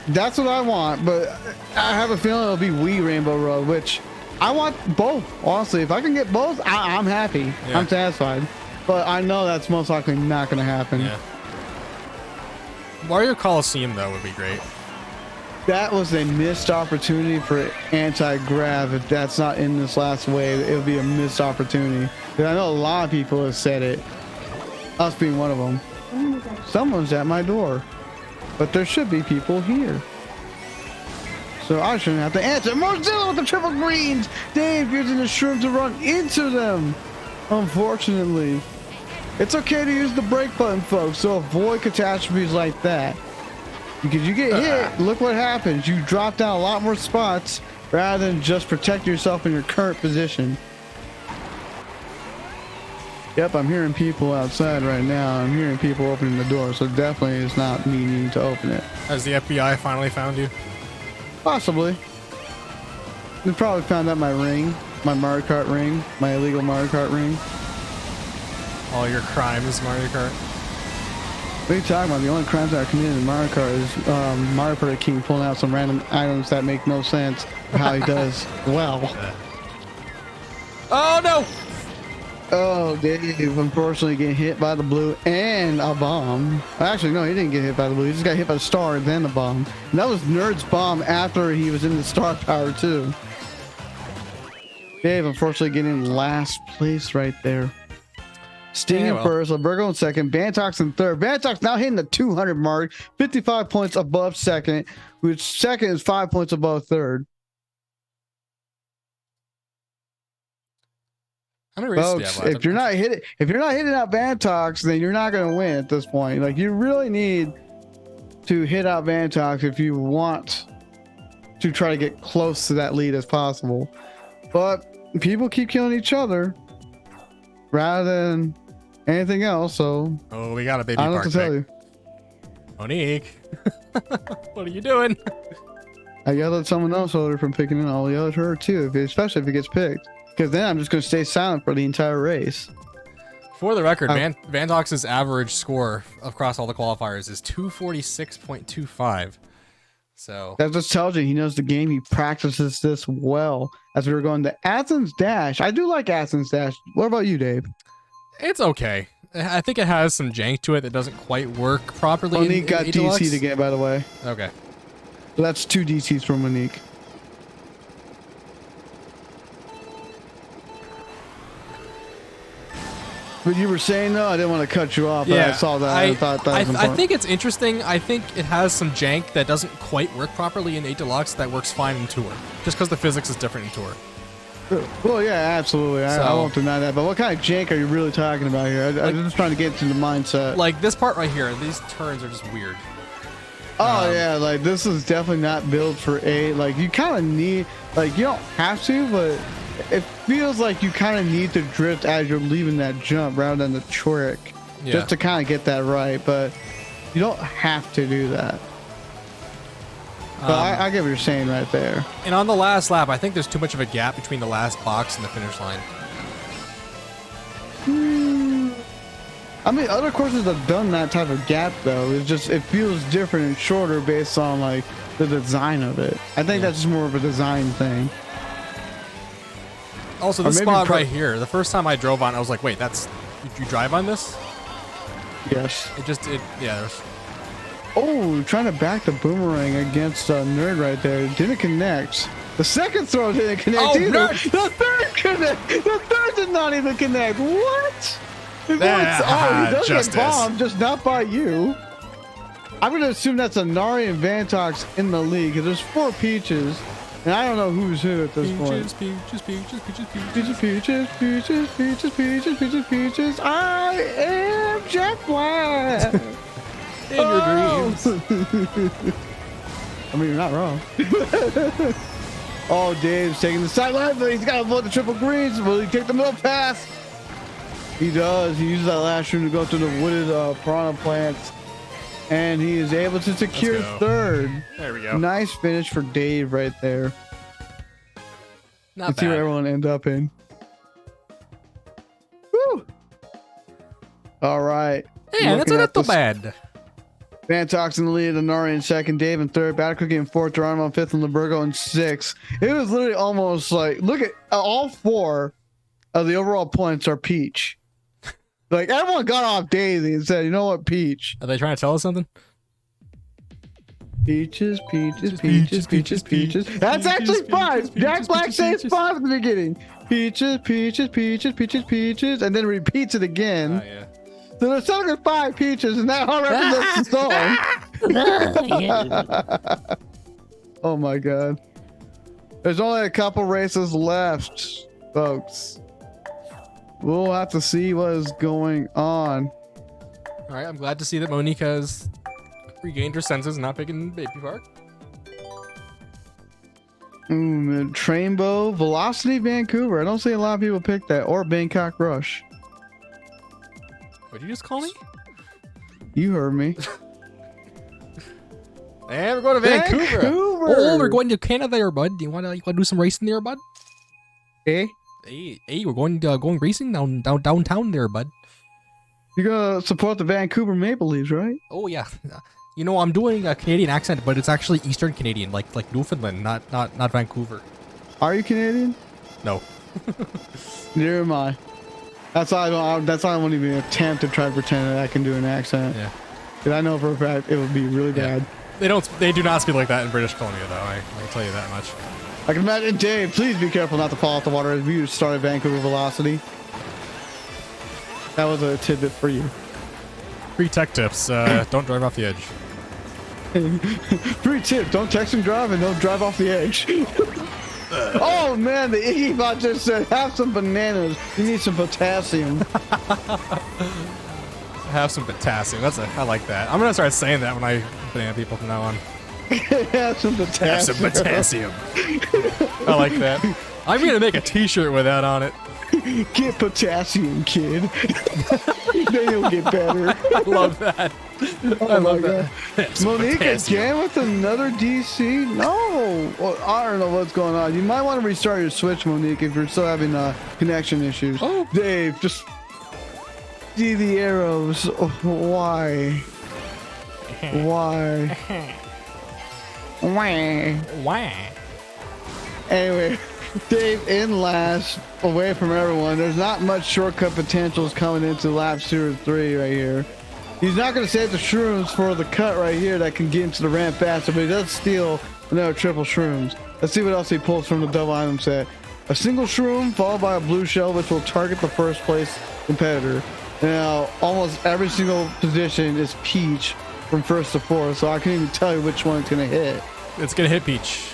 That's what I want, but I have a feeling it'll be Wii Rainbow Road, which I want both. Honestly, if I can get both, I'm happy. Yeah. I'm satisfied. But I know that's most likely not going to happen. Yeah. Mario Coliseum, though, would be great. That was a missed opportunity for anti-grav. If that's not in this last wave, it would be a missed opportunity. And I know a lot of people have said it, us being one of them. Someone's at my door, but there should be people here. So I shouldn't have to answer. Mozilla with the triple greens. Dave using the shroom to run into them. Unfortunately, it's okay to use the brake button, folks, so avoid catastrophes like that. Because you get hit, look what happens. You drop down a lot more spots rather than just protect yourself in your current position. Yep, I'm hearing people outside right now. I'm hearing people opening the door, so definitely it's not me needing to open it. Has the FBI finally found you? Possibly. They probably found out my ring, my Mario Kart ring, my illegal Mario Kart ring. All your crimes, Mario Kart. What are you talking about? The only crimes that are committed in Mario Kart is Mario Kart King pulling out some random items that make no sense of how he does well. Oh, no! Oh, Dave, unfortunately getting hit by the blue and a bomb. Actually, no, he didn't get hit by the blue. He just got hit by the star and then the bomb. And that was Nerd's bomb after he was in the star power, too. Dave, unfortunately, getting last place right there. Sting Yeah, in well. first, Albergo in second, Bantox in third. Bantox now hitting the 200 mark, 55 points above second, which second is 5 points above third. How many races do you Folks, have left? if you're not hitting out Bantox, then you're not going to win at this point. Like, you really need to hit out Bantox if you want to try to get close to that lead as possible. But people keep killing each other rather than anything else, so Oh, we got a baby I don't know park what to tell pick. you. Monique, what are you doing? I yelled at someone else earlier from picking it. I'll yell at her too, especially if it gets picked. Because then I'm just going to stay silent for the entire race. For the record, Vantox's average score across all the qualifiers is 246.25. So That just tells you he knows the game. He practices this well. As we were going to Athens Dash. I do like Athens Dash. What about you, Dave? it's okay. I think it has some jank to it that doesn't quite work properly. Monique got in Deluxe. DC'd again, by the way. Okay. So that's 2 DCs from Monique. But you were saying, though, I didn't want to cut you off, but I saw that. I thought that was important. I think it's interesting. I think it has some jank that doesn't quite work properly in 8 Deluxe that works fine in Tour. Just because the physics is different in Tour. Well, yeah, absolutely. I won't deny that. But what kind of jank are you really talking about here? I'm just trying to get into the mindset. Like this part right here, these turns are just weird. Oh, yeah, like this is definitely not built for 8. Like you kind of need, like you don't have to, but it feels like you kind of need to drift as you're leaving that jump rather than the trick, just to kind of get that right. But you don't have to do that. But I get what you're saying right there. And on the last lap, I think there's too much of a gap between the last box and the finish line. I mean, other courses have done that type of gap, though. It's just, it feels different and shorter based on, like, the design of it. I think that's just more of a design thing. Also, this spot right here, the first time I drove on, I was like, wait, did you drive on this? Yes. There's... Oh, trying to back the boomerang against Nerd right there. Didn't connect. The second throw didn't connect either. Nerd. The third connect. The third did not even connect. What? He does get bombed, just not by you. I'm going to assume that's a Nari and Vantox in the league because there's 4 Peaches, and I don't know who's who at this point. Peaches. I am Jack Black. In your dreams. I mean, you're not wrong. Oh, Dave's taking the sideline, but he's got to avoid the triple greens. Will he take the middle pass? He does. He uses that last room to go through the wooded piranha plants, and he is able to secure third. There we go. Nice finish for Dave right there. Not Let's bad. see where everyone end up in. Woo! All right. Yeah, that's not too bad. Vantox in the lead, Anari in second, Dave in third, Batacookie in fourth, Geronimo in fifth, and Libergo in sixth. It was literally almost like, look at all 4 of the overall points are Peach. Like everyone got off Daisy and said, you know what, Peach. Are they trying to tell us something? Peaches. That's actually 5. Jack Black says 5 at the beginning. Peaches, and then repeats it again. Oh, yeah. So there's something 5 Peaches, and that all represents the song. Oh my god. There's only a couple races left, folks. We'll have to see what is going on. All right, I'm glad to see that Monique has regained her senses and not picking Baby Park. Trainbow, Velocity, Vancouver. I don't see a lot of people pick that, or Bangkok Rush. What did you just call me? You heard me. And we're going to Vancouver. Oh, we're going to Canada there, bud. You want to do some racing there, bud? Eh? Hey, we're going racing downtown there, bud. You're gonna support the Vancouver Maple Leafs, right? Oh yeah. You know, I'm doing a Canadian accent, but it's actually Eastern Canadian, like Newfoundland, not Vancouver. Are you Canadian? No. Neither am I. That's why I won't even attempt to try to pretend that I can do an accent. Yeah. Because I know for a fact it would be really bad. They do not speak like that in British Columbia, though. I can tell you that much. I can imagine, Dave, please be careful not to fall off the water as we started Vancouver Velocity. That was a tidbit for you. Free tech tips. Don't drive off the edge. Free tip, don't text and drive and don't drive off the edge. Oh man, the Iggy bot just said, have some bananas. You need some potassium. Have some potassium. I like that. I'm gonna start saying that when I banana people from now on. Have some potassium. Have some potassium. I like that. I'm gonna make a T-shirt with that on it. Get potassium, kid. Then you'll get better. I love that. I love that. Monique Potassium. again with another DC? No. Well, I don't know what's going on. You might want to restart your Switch, Monique, if you're still having connection issues. Oh. Dave, just see the arrows. Oh, why? Why? Why? Wah. Anyway, Dave in last, away from everyone. There's not much shortcut potentials coming into lap 2 or 3 right here. He's not going to save the shrooms for the cut right here that can get into the ramp faster, but he does steal another triple shrooms. Let's see what else he pulls from the double item set. A single shroom followed by a blue shell, which will target the first place competitor. Now, almost every single position is Peach from first to fourth, so I can't even tell you which one it's going to hit. It's gonna hit Peach.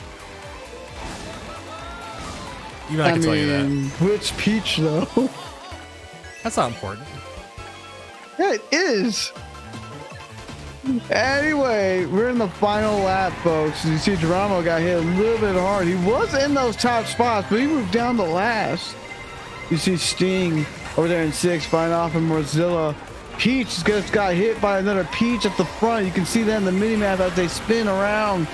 Even I can tell you that. Which Peach, though? That's not important. Yeah, it is. Anyway, we're in the final lap, folks. You see Geronimo got hit a little bit hard. He was in those top spots, but he moved down to last. You see Sting over there in 6, fighting off in Mozilla. Peach just got hit by another Peach at the front. You can see that in the mini-map as they spin around.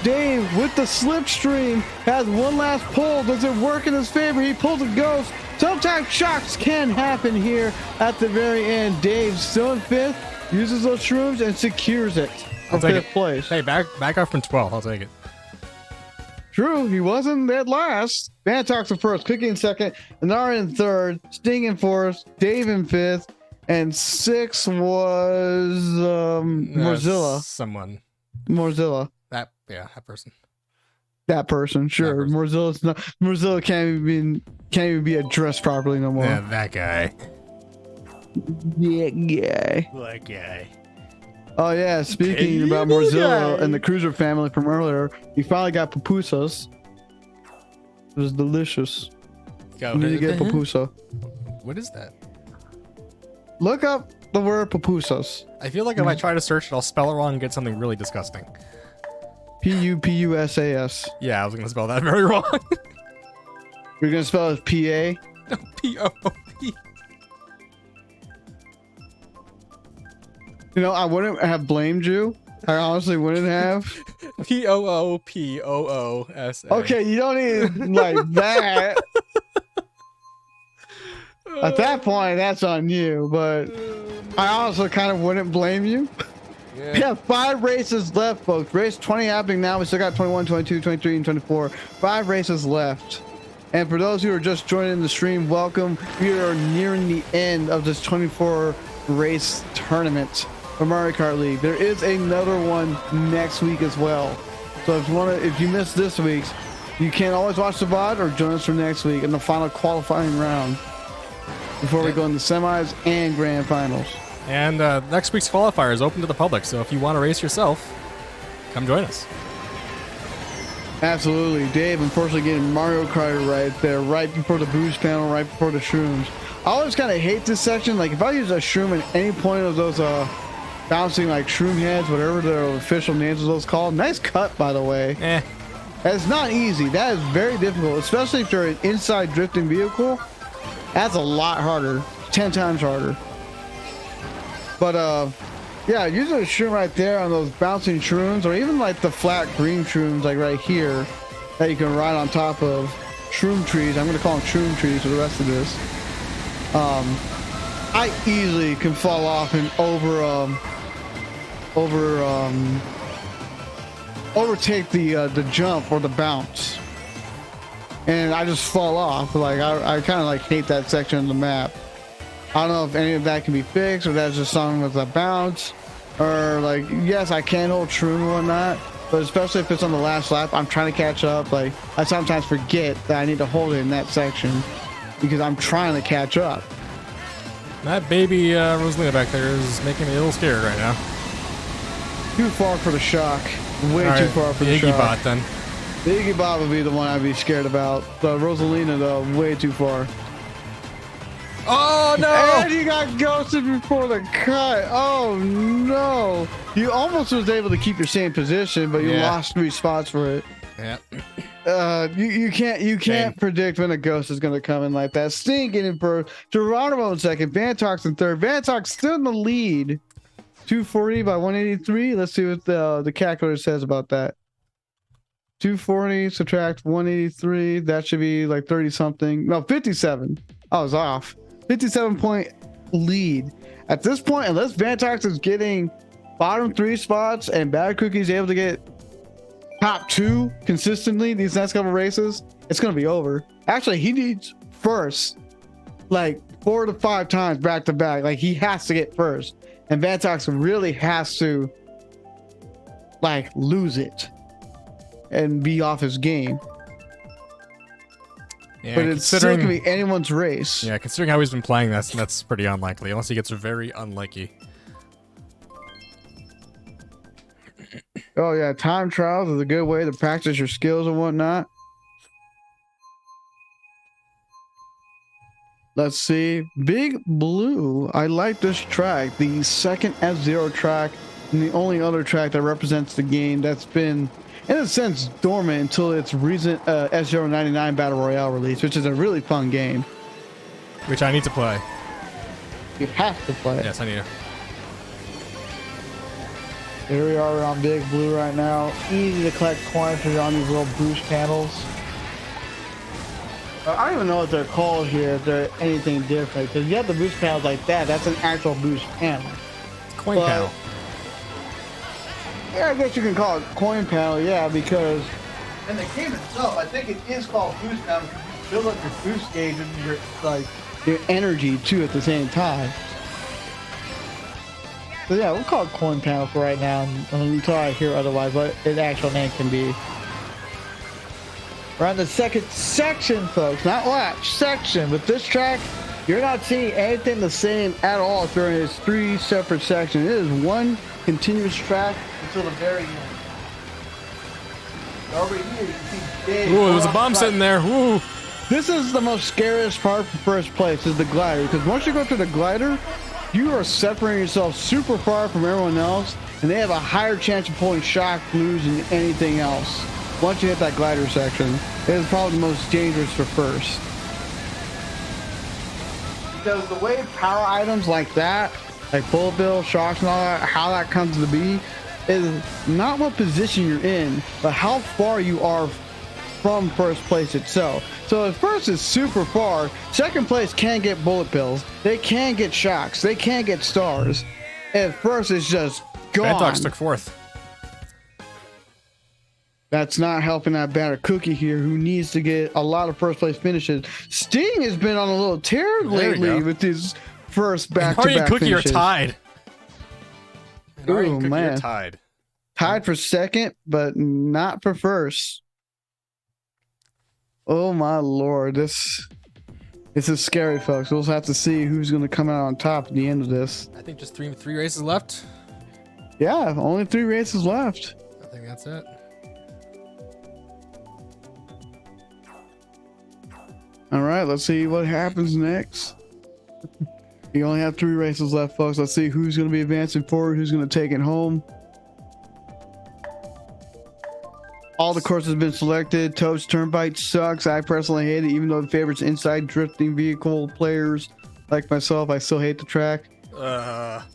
Dave, with the slipstream, has one last pull. Does it work in his favor? He pulls a ghost. Sometimes shocks can happen here at the very end. Dave still in 5th, uses those shrooms and secures it for 5th place. Hey, back up from 12. I'll take it. True, he wasn't at last. Bantox in 1st, Cookie in 2nd, Anara in 3rd, Sting in 4th, Dave in 5th, and 6th was Mozilla. Someone. Mozilla. That person. That person, sure. Morzilla's not. Morzilla can't even be addressed properly no more. Yeah, that guy. Yeah, guy. That guy. Oh yeah, speaking about Morzilla and the Cruiser family from earlier, he finally got pupusas. It was delicious. You need to get pupusa. What is that? Look up the word pupusas. I feel like if I try to search it, I'll spell it wrong and get something really disgusting. Pupusas. Yeah, I was gonna spell that very wrong. You're gonna spell it P-A? P-O-P. You know, I wouldn't have blamed you. I honestly wouldn't have. P-O-O-P-O-O-S-A. Okay, you don't need like that. At that point, that's on you, but I also kind of wouldn't blame you. Yeah. We have 5 races left, folks. Race 20 happening now. We still got 21, 22, 23, and 24. 5 races left. And for those who are just joining the stream, welcome. We are nearing the end of this 24 race tournament for Mario Kart League. There is another one next week as well. So if you missed this week's, you can always watch the VOD or join us for next week in the final qualifying round before we go into semis and grand finals. And next week's qualifier is open to the public, so if you want to race yourself, come join us. Absolutely. Dave, unfortunately, getting Mario Kart right there, right before the boost panel, right before the shrooms. I always kind of hate this section. Like, if I use a shroom at any point of those bouncing, like, shroom heads, whatever the official names of those called. Nice cut, by the way. It's not easy. That is very difficult, especially if you're an inside drifting vehicle. That's a lot harder. 10 times harder. But yeah, using a shroom right there on those bouncing shrooms, or even like the flat green shrooms like right here that you can ride on top of shroom trees. I'm gonna call them shroom trees for the rest of this. I easily can fall off and overtake the jump or the bounce, and I just fall off. Like I kind of like hate that section of the map. I don't know if any of that can be fixed or that's just something with a bounce, or like, yes, I can hold true and whatnot, but especially if it's on the last lap, I'm trying to catch up. Like, I sometimes forget that I need to hold it in that section because I'm trying to catch up. That baby Rosalina back there is making me a little scared right now. Too far for the shock. Way All too right, far for the Iggy shock. Bot then. The Iggy Bot would be the one I'd be scared about. The Rosalina, though, way too far. Oh no! And he got ghosted before the cut. Oh no! You almost was able to keep your same position, but you lost 3 spots for it. Yeah. You can't predict when a ghost is gonna come in like that. Sting in first, Geronimo in second, Vantox in third. Vantox still in the lead. 240 by 183. Let's see what the calculator says about that. 240 subtract 183. That should be like 30 something. No, 57. I was off. 57-point lead. At this point, unless Vantox is getting bottom 3 spots and Bad Cookie's able to get top 2 consistently these next couple races, it's gonna be over. Actually, he needs first like 4 to 5 times back to back. Like, he has to get first, and Vantox really has to like lose it and be off his game. Yeah, but it's still gonna be anyone's race. Yeah, considering how he's been playing, that's pretty unlikely, unless he gets very unlucky. Oh yeah, time trials is a good way to practice your skills and whatnot. Let's see. Big Blue. I like this track. The second F-Zero track and the only other track that represents the game that's been, in a sense, dormant until its recent S099 Battle Royale release, which is a really fun game. Which I need to play. You have to play it. Yes, I need to. Here we are on Big Blue right now. Easy to collect coins because you're on these little boost panels. I don't even know what they're called here, if they're anything different. Because you have the boost panels like that. That's an actual boost panel. Coin panel. Yeah, I guess you can call it coin panel, yeah, because in the game itself, I think it is called boost panel because you build up your boost gauge and your, like, your energy too at the same time. So yeah, we'll call it coin panel for right now until I hear otherwise what its actual name can be. We're on the second section, folks, not lap, section. With this track, you're not seeing anything the same at all during its 3 separate sections. It is one continuous track until the very end. Over here, you see big. Ooh, there's a bomb sitting there. Ooh. This is the most scariest part for first place, is the glider. Because once you go to the glider, you are separating yourself super far from everyone else, and they have a higher chance of pulling shock blues than anything else. Once you hit that glider section, it is probably the most dangerous for first. Because the way power items like that, like bullet bill, shocks and all that, how that comes to be, is not what position you're in, but how far you are from first place itself. So if first is super far, second place can get bullet bills, they can get shocks, they can get stars. If first is just gone. Vantox took 4th. That's not helping that Bad Cookie here, who needs to get a lot of first place finishes. Sting has been on a little tear lately with his first back-to-back Cookie finishes. are tied. Oh man, are tied. Tied for second, but not for first. Oh my lord, this is scary, folks. We'll have to see who's going to come out on top at the end of this. I think just three races left. Yeah, only 3 races left. I think that's it. All right, let's see what happens next. You only have 3 races left, folks. Let's see who's going to be advancing forward, who's going to take it home. All the courses have been selected. Toad's Turnpike sucks. I personally hate it, even though it favors inside drifting vehicle players like myself. I still hate the track.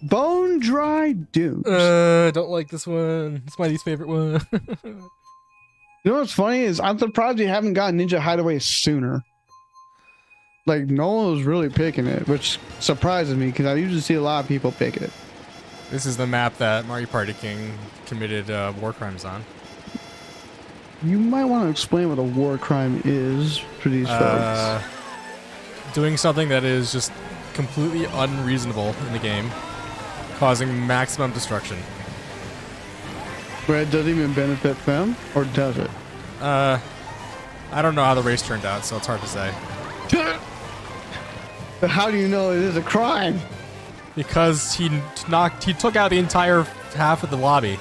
Bone Dry Dunes. Don't like this one. It's my least favorite one. You know what's funny is I'm surprised you haven't gotten Ninja Hideaway sooner. Like, no one was really picking it, which surprises me because I usually see a lot of people pick it. This is the map that Mario Party King committed war crimes on. You might want to explain what a war crime is for these folks. Doing something that is just completely unreasonable in the game, causing maximum destruction. But it doesn't even benefit them, or does it? I don't know how the race turned out, so it's hard to say. But how do you know it is a crime? Because he took out the entire half of the lobby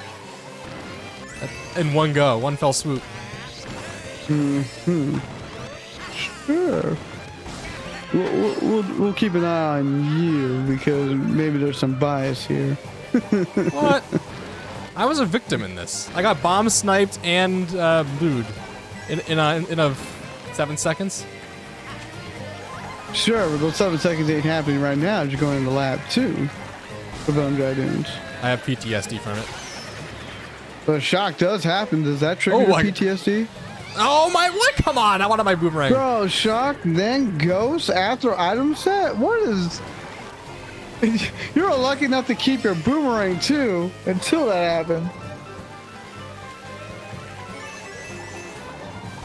in one go, one fell swoop. Sure. We'll keep an eye on you because maybe there's some bias here. What? I was a victim in this. I got bomb sniped and booed in a 7 seconds. Sure, but those 7 seconds ain't happening right now. You're going into lap 2 for Bone Dry Dunes. I have PTSD from it. But shock does happen. Does that trigger PTSD? Oh my! What? Come on! I wanted my boomerang. Bro, shock, then ghost after item set? What is... You're lucky enough to keep your boomerang too until that happened.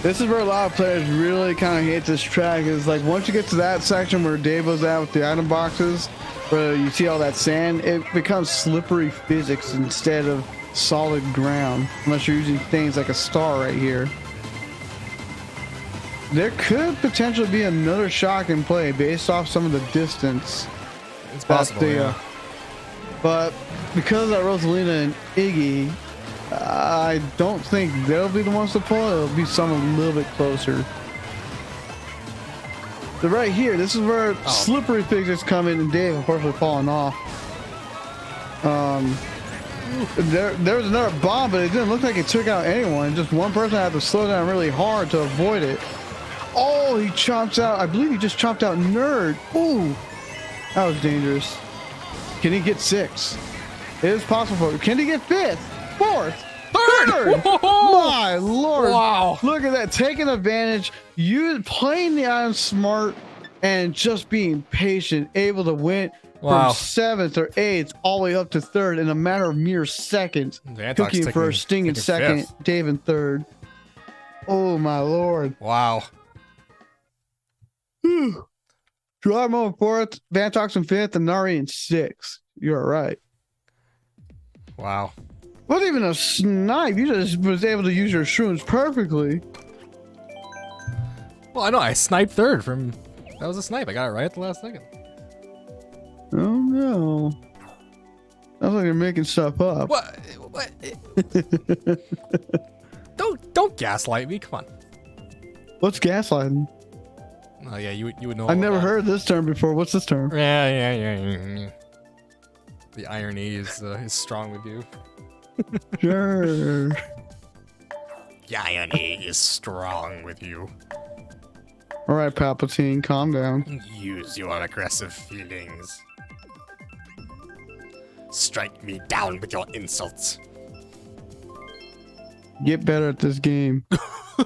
This is where a lot of players really kind of hate this track. Is like once you get to that section where Dave was at with the item boxes, where you see all that sand, it becomes slippery physics instead of solid ground. Unless you're using things like a star right here. There could potentially be another shock in play based off some of the distance. It's possible, yeah. But because of Rosalina and Iggy, I don't think they'll be the ones to pull. It'll be someone a little bit closer. But right here, this is where slippery physics come in, and Dave unfortunately falling off. There was another bomb, but it didn't look like it took out anyone. Just one person had to slow down really hard to avoid it. Oh, he chomps out. I believe he just chopped out Nerd. Ooh, that was dangerous. Can he get 6? It is possible. Can he get 5th, 4th, 3rd? My lord! Wow! Look at that, taking advantage. You playing the item smart and just being patient, able to win from 7th or 8th all the way up to 3rd in a matter of mere seconds. Cooking first, Sting in 2nd, 5th. Dave in 3rd. Oh my lord! Wow. Geronimo in 4th, Vantox in 5th, and Nari in 6th. You're right. Wow. Wasn't even a snipe. You just was able to use your shrooms perfectly. Well, I know. I sniped 3rd from... That was a snipe. I got it right at the last second. Oh, no. Sounds like you're making stuff up. What? Don't gaslight me. Come on. What's gaslighting? Oh, yeah. You would know. I never heard this term before. What's this term? Yeah. The irony is strong with you. Sure. The irony is strong with you. All right, Palpatine, calm down. Use your aggressive feelings. Strike me down with your insults. Get better at this game.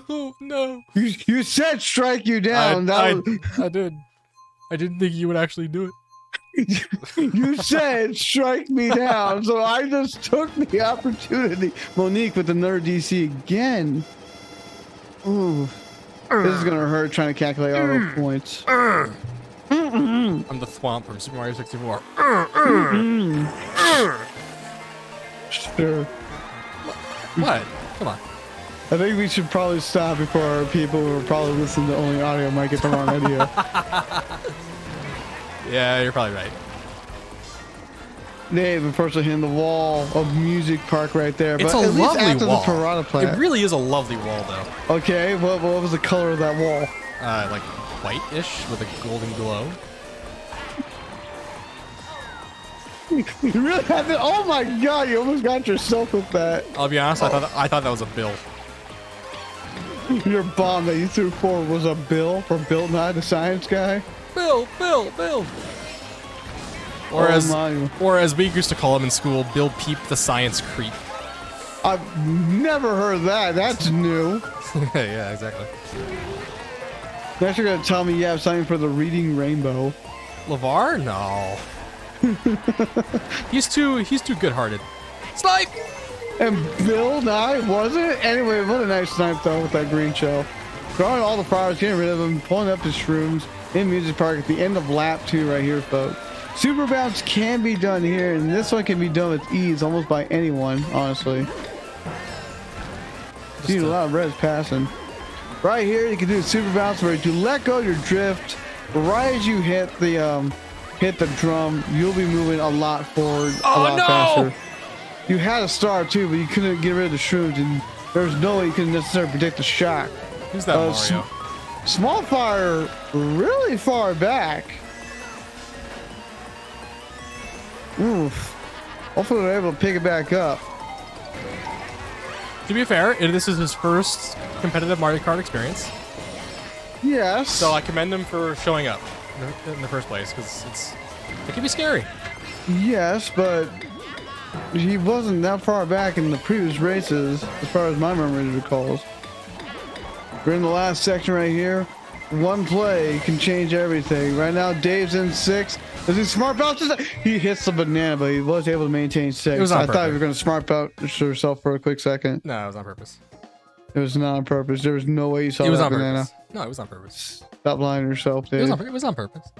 Oh, no. You said strike you down. I did. I didn't think you would actually do it. You said strike me down, so I just took the opportunity. Monique with another DC again. Ooh, this is gonna hurt trying to calculate all those points. I'm the Thwomp from Super Mario 64. Sure. What? Come on. I think we should probably stop before our people who are probably listening to only audio might get the wrong idea. Yeah, you're probably right. Dave, unfortunately, hitting the wall of Music Park right there. It's but a at least lovely after wall. the Piranha Plant. It really is a lovely wall, though. Okay, what was the color of that wall? Like white-ish with a golden glow. You really had to, oh my god, you almost got yourself with that. I'll be honest, I thought that was a bill. Your bomb that you threw forward was a Bill from Bill Nye, the science guy? Bill. Or as we used to call him in school, Bill Peep the science creep. I've never heard that. That's new. Yeah, exactly. Next you're gonna tell me you have something for the Reading Rainbow. LeVar? No. he's too good-hearted. Snipe! And Bill Nye wasn't? Anyway, what a nice snipe though with that green shell. Throwing all the flowers, getting rid of them, pulling up his shrooms in Music Park at the end of lap 2 right here, folks. Super bounce can be done here, and this one can be done with ease, almost by anyone, honestly. Seen a lot of reds passing. Right here, you can do a super bounce where you let go of your drift. Right as you hit the drum, you'll be moving a lot forward, a lot faster. You had a star too, but you couldn't get rid of the shrooms, and there's no way you could necessarily predict the shock. Who's that Mario? Small fire really far back. Oof. Hopefully they're able to pick it back up. To be fair, this is his first competitive Mario Kart experience. Yes. So I commend him for showing up in the first place, because it can be scary. Yes, but he wasn't that far back in the previous races, as far as my memory recalls. We're in the last section right here. One play can change everything. Right now, Dave's in 6. Does he smart bounce? He hits the banana, but he was able to maintain 6. I thought you were going to smart bounce yourself for a quick second. No, it was on purpose. It was not on purpose. There was no way you saw that banana. Purpose. No, it was on purpose. Stop lying to yourself, Dave. It was on purpose.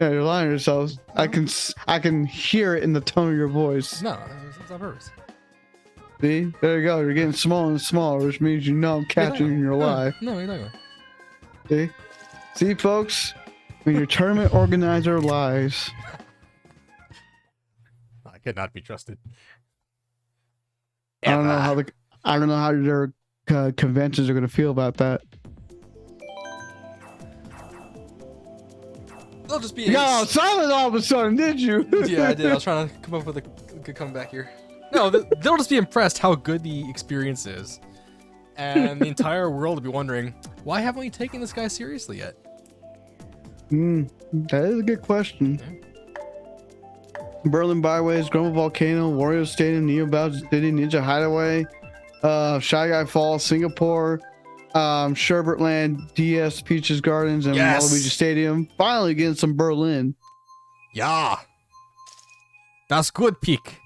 Yeah, you're lying to yourself. I can hear it in the tone of your voice. No, it was on purpose. See? There you go. You're getting smaller and smaller, which means you know I'm catching your lie. No, you're not. See? See, folks? When your tournament organizer lies. I could not be trusted. I don't know how their conventions are going to feel about that. They'll just be. You got silent all of a sudden, did you? Yeah, I did. I was trying to come up with a good comeback here. No, they'll just be impressed how good the experience is, and the entire world will be wondering, why haven't we taken this guy seriously yet? That is a good question. Yeah. Berlin Byways, Grumble Volcano, Wario Stadium, Neo Bowser City, Ninja Hideaway, Shy Guy Falls, Singapore, Sherbertland, DS Peaches Gardens, and Waluigi Stadium. Finally getting some Berlin. Yeah. That's good peak.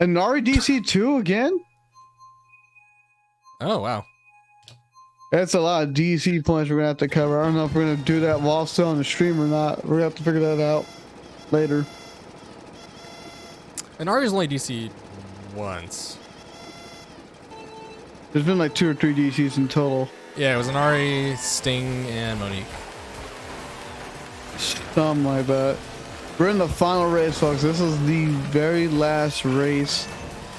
And Nari DC2 again? Oh, wow. That's a lot of DC points we're going to have to cover. I don't know if we're going to do that while still on the stream or not. We're going to have to figure that out later. And Ari's only DC once. There's been like 2 or 3 DCs in total. Yeah, it was an Ari, Sting, and Monique. Something like that. We're in the final race, folks. This is the very last race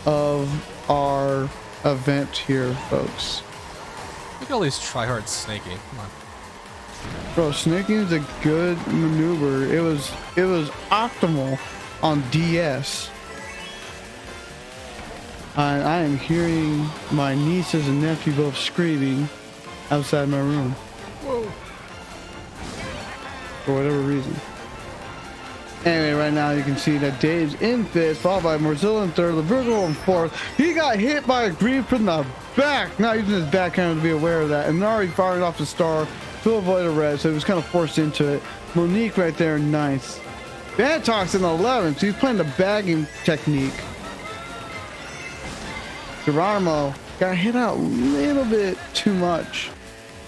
of our event here, folks. Look at all these tryhards snaking. Come on. Bro, snaking is a good maneuver. It was optimal on DS. I am hearing my nieces and nephew both screaming outside my room. Whoa. For whatever reason. Anyway, right now you can see that Dave's in 5th, followed by Mozilla in 3rd, Virgo in 4th. He got hit by a green from the back, not using his backhand to be aware of that. And Nari fired off the star to avoid a red, so he was kind of forced into it. Monique right there in 9th. Bantox in 11th, so he's playing the bagging technique. Geronimo got hit out a little bit too much.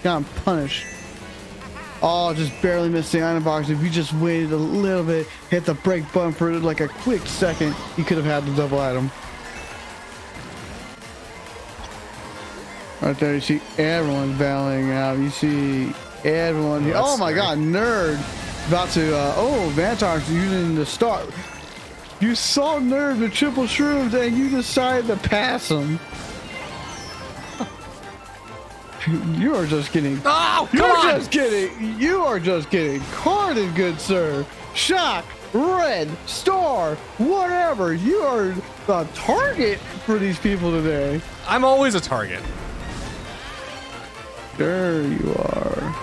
Got punished. Oh, just barely missed the iron box. If you just waited a little bit, hit the brake button for like a quick second, you could have had the double item. Right there, you see everyone battling out. You see everyone. Oh my God, Nerd about to. Vantox using the start. You saw Nerd with triple shrooms and you decided to pass him. You are just getting. Oh, You are just getting carded, good sir. Shock, red, star, whatever. You are the target for these people today. I'm always a target. There you are.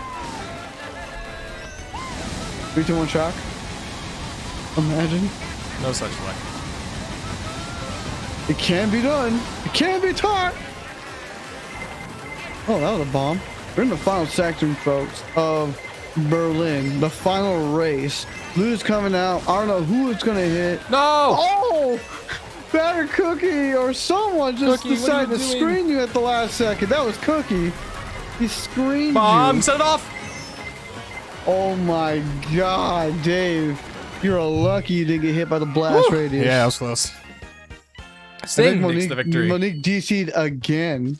3, 2, 1, shock. Imagine. No such luck. It can be done. It can be taught. Oh, that was a bomb. We're in the final section, folks, of Berlin. The final race. Lou's coming out. I don't know who it's going to hit. No! Oh! Batter Cookie or someone just decided to screen you at the last second. That was Cookie. He screened Bomb, you. set it off! Oh my God, Dave. You're lucky you didn't get hit by the blast radius. Yeah, that was close. I think Sting makes the victory. Monique DC'd again.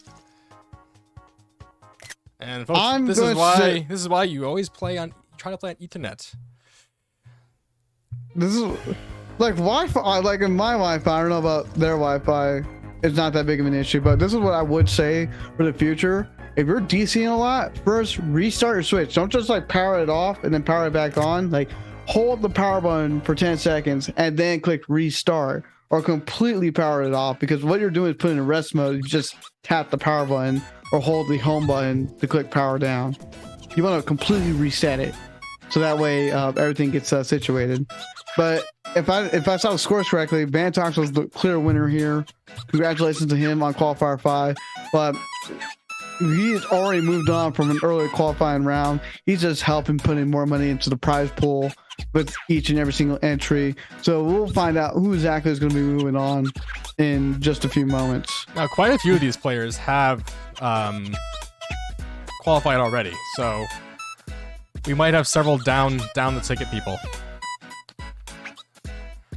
And folks, this is why you always try to play on Ethernet. This is like Wi-Fi. Like in my Wi-Fi, I don't know about their Wi-Fi. It's not that big of an issue, but this is what I would say for the future. If you're DCing a lot, first restart your Switch. Don't just like power it off and then power it back on. Like hold the power button for 10 seconds and then click restart, or completely power it off, because what you're doing is putting in rest mode. You just tap the power button or hold the home button to click power down. You want to completely reset it, so that way everything gets situated. But if I saw the scores correctly, Vantox was the clear winner here. Congratulations to him on Qualifier 5. But he's already moved on from an earlier qualifying round. He's just helping putting more money into the prize pool with each and every single entry. So we'll find out who exactly is going to be moving on in just a few moments. Now, quite a few of these players have qualified already, so we might have several down the ticket people.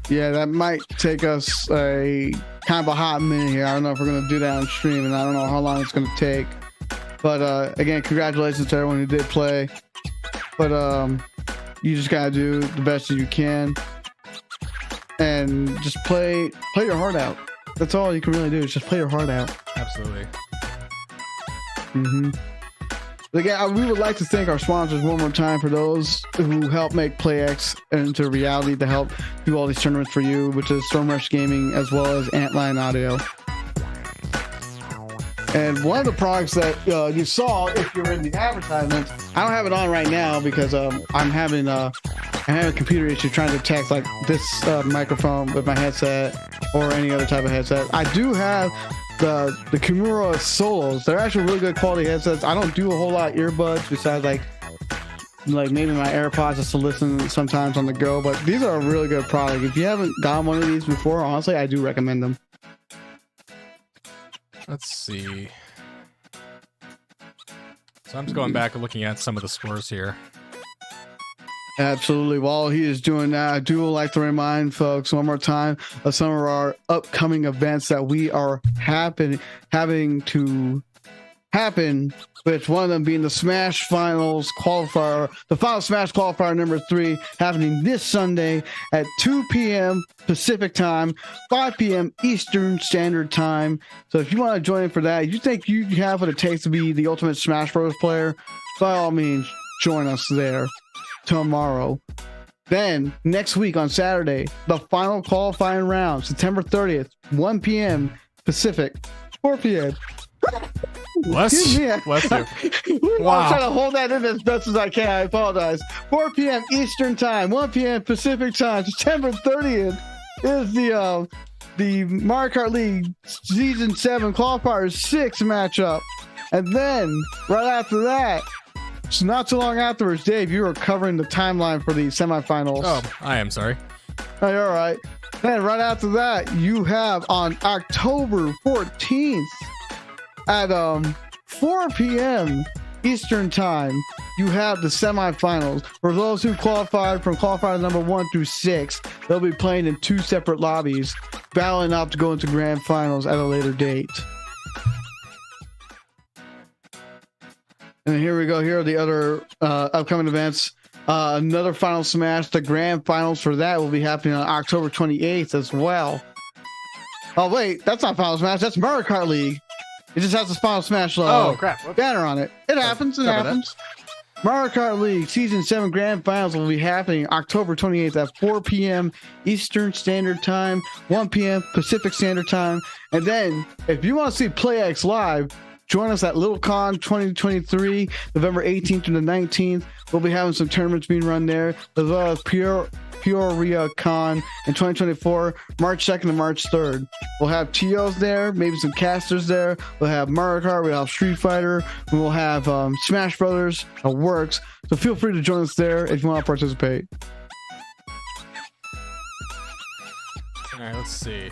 Yeah, that might take us a kind of a hot minute here. I don't know if we're going to do that on stream, and I don't know how long it's going to take. But again, congratulations to everyone who did play. But you just got to do the best that you can. And just play your heart out. That's all you can really do, is just play your heart out. Absolutely. Mm-hmm. Again, we would like to thank our sponsors one more time for those who help make PlayEX into reality, to help do all these tournaments for you, which is Stormrush Gaming as well as Antlion Audio. And one of the products that you saw, if you're in the advertisements, I don't have it on right now because I'm having a computer issue trying to text like this microphone with my headset or any other type of headset. I do have the Kimura Solos. They're actually really good quality headsets. I don't do a whole lot of earbuds besides like maybe my AirPods just to listen sometimes on the go, but these are a really good product. If you haven't gotten one of these before, honestly, I do recommend them. Let's see. So I'm just going back and looking at some of the scores here. Absolutely. While he is doing that, I do like to remind folks one more time of some of our upcoming events that we are having to happen, with one of them being the Smash Finals Qualifier, the Final Smash Qualifier number 3, happening this Sunday at 2 p.m. Pacific Time, 5 p.m. Eastern Standard Time. So if you want to join in for that, you think you have what it takes to be the ultimate Smash Bros. Player, by all means, join us there tomorrow. Then next week on Saturday, the final qualifying round, September 30th, 1 p.m. Pacific, 4 p.m. Bless you. I'm trying to hold that in as best as I can. I apologize. 4 p.m. Eastern Time, 1 p.m. Pacific Time, September 30th is the Mario Kart League Season 7 Qualifier 6 matchup. And then right after that, so not too long afterwards, Dave, you were covering the timeline for the semifinals. Oh, I am sorry. Oh, you're all right. Then right after that, you have on October 14th at 4 p.m. Eastern Time, you have the semifinals. For those who qualified from qualifier number 1 through 6, they'll be playing in 2 separate lobbies, battling out to go into grand finals at a later date. And here we go. Here are the other upcoming events. Another Final Smash, the grand finals for that will be happening on October 28th as well. Oh, wait, that's not Final Smash. That's Mario Kart League. It just has the Final Smash banner on it. It happens. It happens. Mario Kart League Season 7 Grand Finals will be happening October 28th at 4 p.m. Eastern Standard Time, 1 p.m. Pacific Standard Time. And then, if you want to see PlayEX live, join us at LittleCon 2023, November 18th to the 19th. We'll be having some tournaments being run there, as well as Peoria Con in 2024, March 2nd to March 3rd. We'll have TOs there, maybe some casters there. We'll have Mario Kart, we'll have Street Fighter, we will have Smash Brothers, Works. So feel free to join us there if you want to participate. All right, let's see.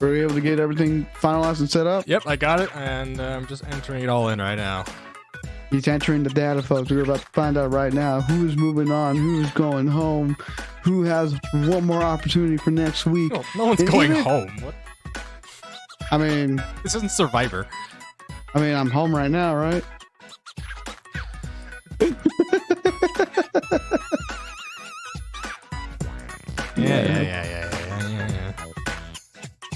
Were we able to get everything finalized and set up? Yep, I got it, and I'm just entering it all in right now. He's entering the data, folks. We're about to find out right now who's moving on, who's going home, who has one more opportunity for next week. No one's going home. What? I mean, This isn't Survivor. I'm home right now, right? Yeah.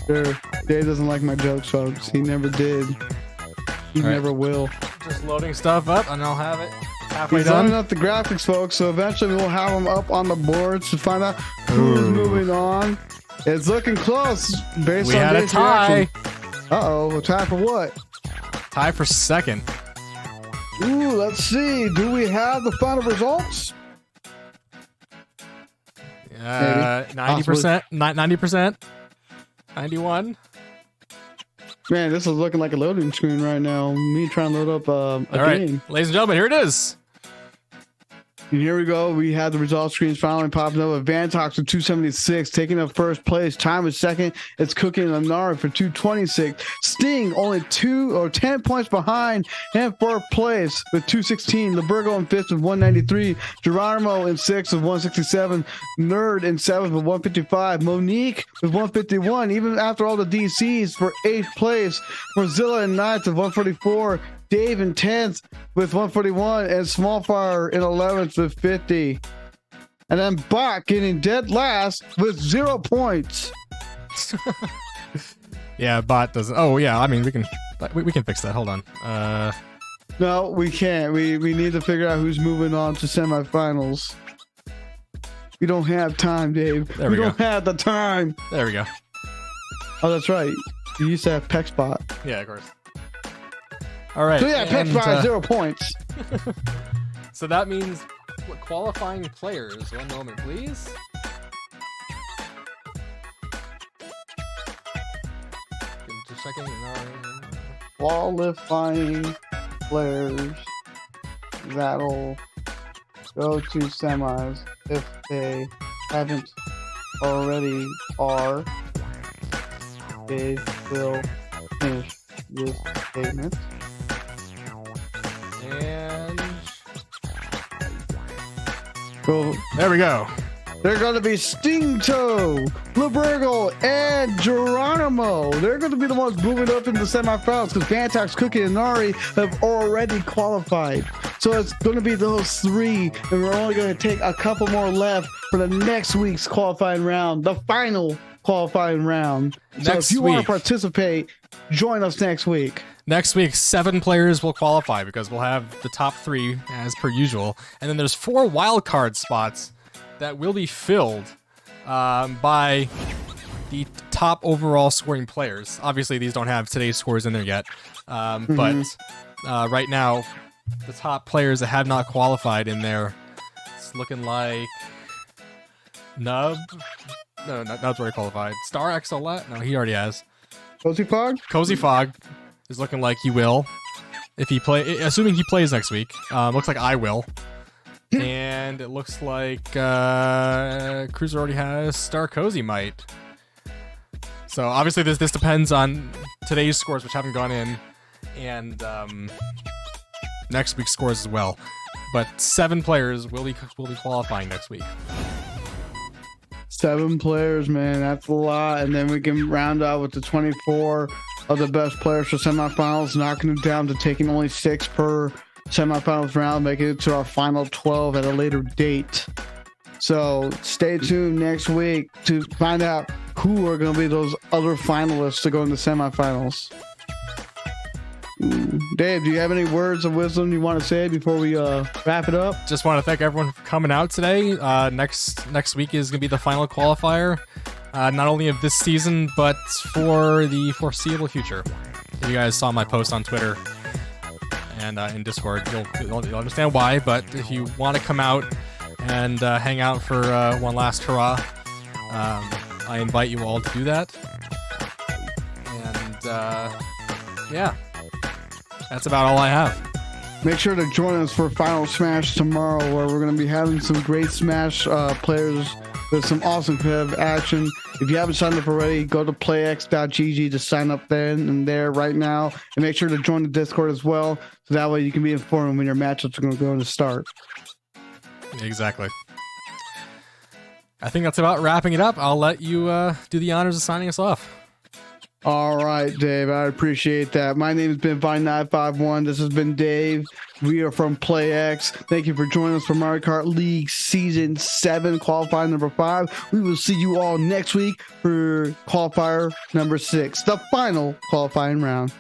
Sure. Dave doesn't like my jokes, folks. He never did. He never will. Just loading stuff up, and I'll have it halfway He's done. loading up the graphics, folks, so eventually we'll have them up on the boards to find out who's moving on. It's looking close based We on had a Dave's tie. reaction. Uh-oh, a tie for what? Tie for second. Ooh, let's see. Do we have the final results? 90%, 90%, 91. Man, this is looking like a loading screen right now. Me trying to load up a All right, game. ladies and gentlemen, here it is. And here we go. We have the results screens finally popping up. Vantox with 276, taking up first place. Time is second. It's Cooking and Anari for 226. Sting only 10 points behind in fourth place with 216. Libergo in fifth with 193. Geronimo in sixth with 167. Nerd in seventh with 155. Monique with 151. Even after all the DCs for eighth place. Mozilla in ninth with 144. Dave in 10th with 141 and Smallfire in 11th with 50. And then Bot getting dead last with 0 points. Yeah, bot doesn't. Oh yeah, I mean we can fix that. Hold on. No, we can't. We need to figure out who's moving on to semifinals. We don't have time, Dave. There we go. don't have the time. There we go. Oh, that's right. You used to have PEXBot. Yeah, of course. All right. So yeah, and, PEXBot 0 points. So that means qualifying players. 1 moment, please. Just a second. Qualifying players that'll go to semis if they haven't already are. They will finish this statement. And Go. there we go. They're going to be Stingto, Libergo, and Geronimo. They're going to be the ones moving up into the semifinals because Vantox, Cookie, and Nari have already qualified. So it's going to be those three, and we're only going to take a couple more left for the next week's qualifying round, the final qualifying round. So Next if you want week. to participate, join us next week. Next week, 7 players will qualify because we'll have the top 3 as per usual, and then there's 4 wild card spots that will be filled by the top overall scoring players. Obviously, these don't have today's scores in there yet, but right now, the top players that have not qualified in there, it's looking like Nub. No, Nub's already qualified. Star XLet? No, he already has. Cozy Fog? Cozy Fog is looking like he will, if he assuming he plays next week. Looks like I will. And it looks like Cruiser already has Star Cozy might. So obviously this depends on today's scores, which haven't gone in, and next week's scores as well. But 7 players will be qualifying next week. 7 players, man, that's a lot. And then we can round out with the 24 of the best players for semifinals, knocking them down to taking only 6 per semifinals round, making it to our final 12 at a later date. So stay tuned next week to find out who are going to be those other finalists to go into semifinals. Dave, do you have any words of wisdom you want to say before we wrap it up? Just want to thank everyone for coming out today. Next week is going to be the final qualifier, not only of this season, but for the foreseeable future. If you guys saw my post on Twitter and in Discord, you'll understand why. But if you want to come out and hang out for one last hurrah, I invite you all to do that. And yeah, that's about all I have. Make sure to join us for Final Smash tomorrow, where we're going to be having some great Smash players with some awesome competitive action. If you haven't signed up already, go to playx.gg to sign up then and there right now, and make sure to join the Discord as well, so that way you can be informed when your matchups are going to go to start. Exactly. I think that's about wrapping it up. I'll let you do the honors of signing us off. All right, Dave, I appreciate that. My name has been Vine951. This has been Dave. We are from PlayEX. Thank you for joining us for Mario Kart League Season 7, Qualifier number 5. We will see you all next week for Qualifier number 6, the final qualifying round.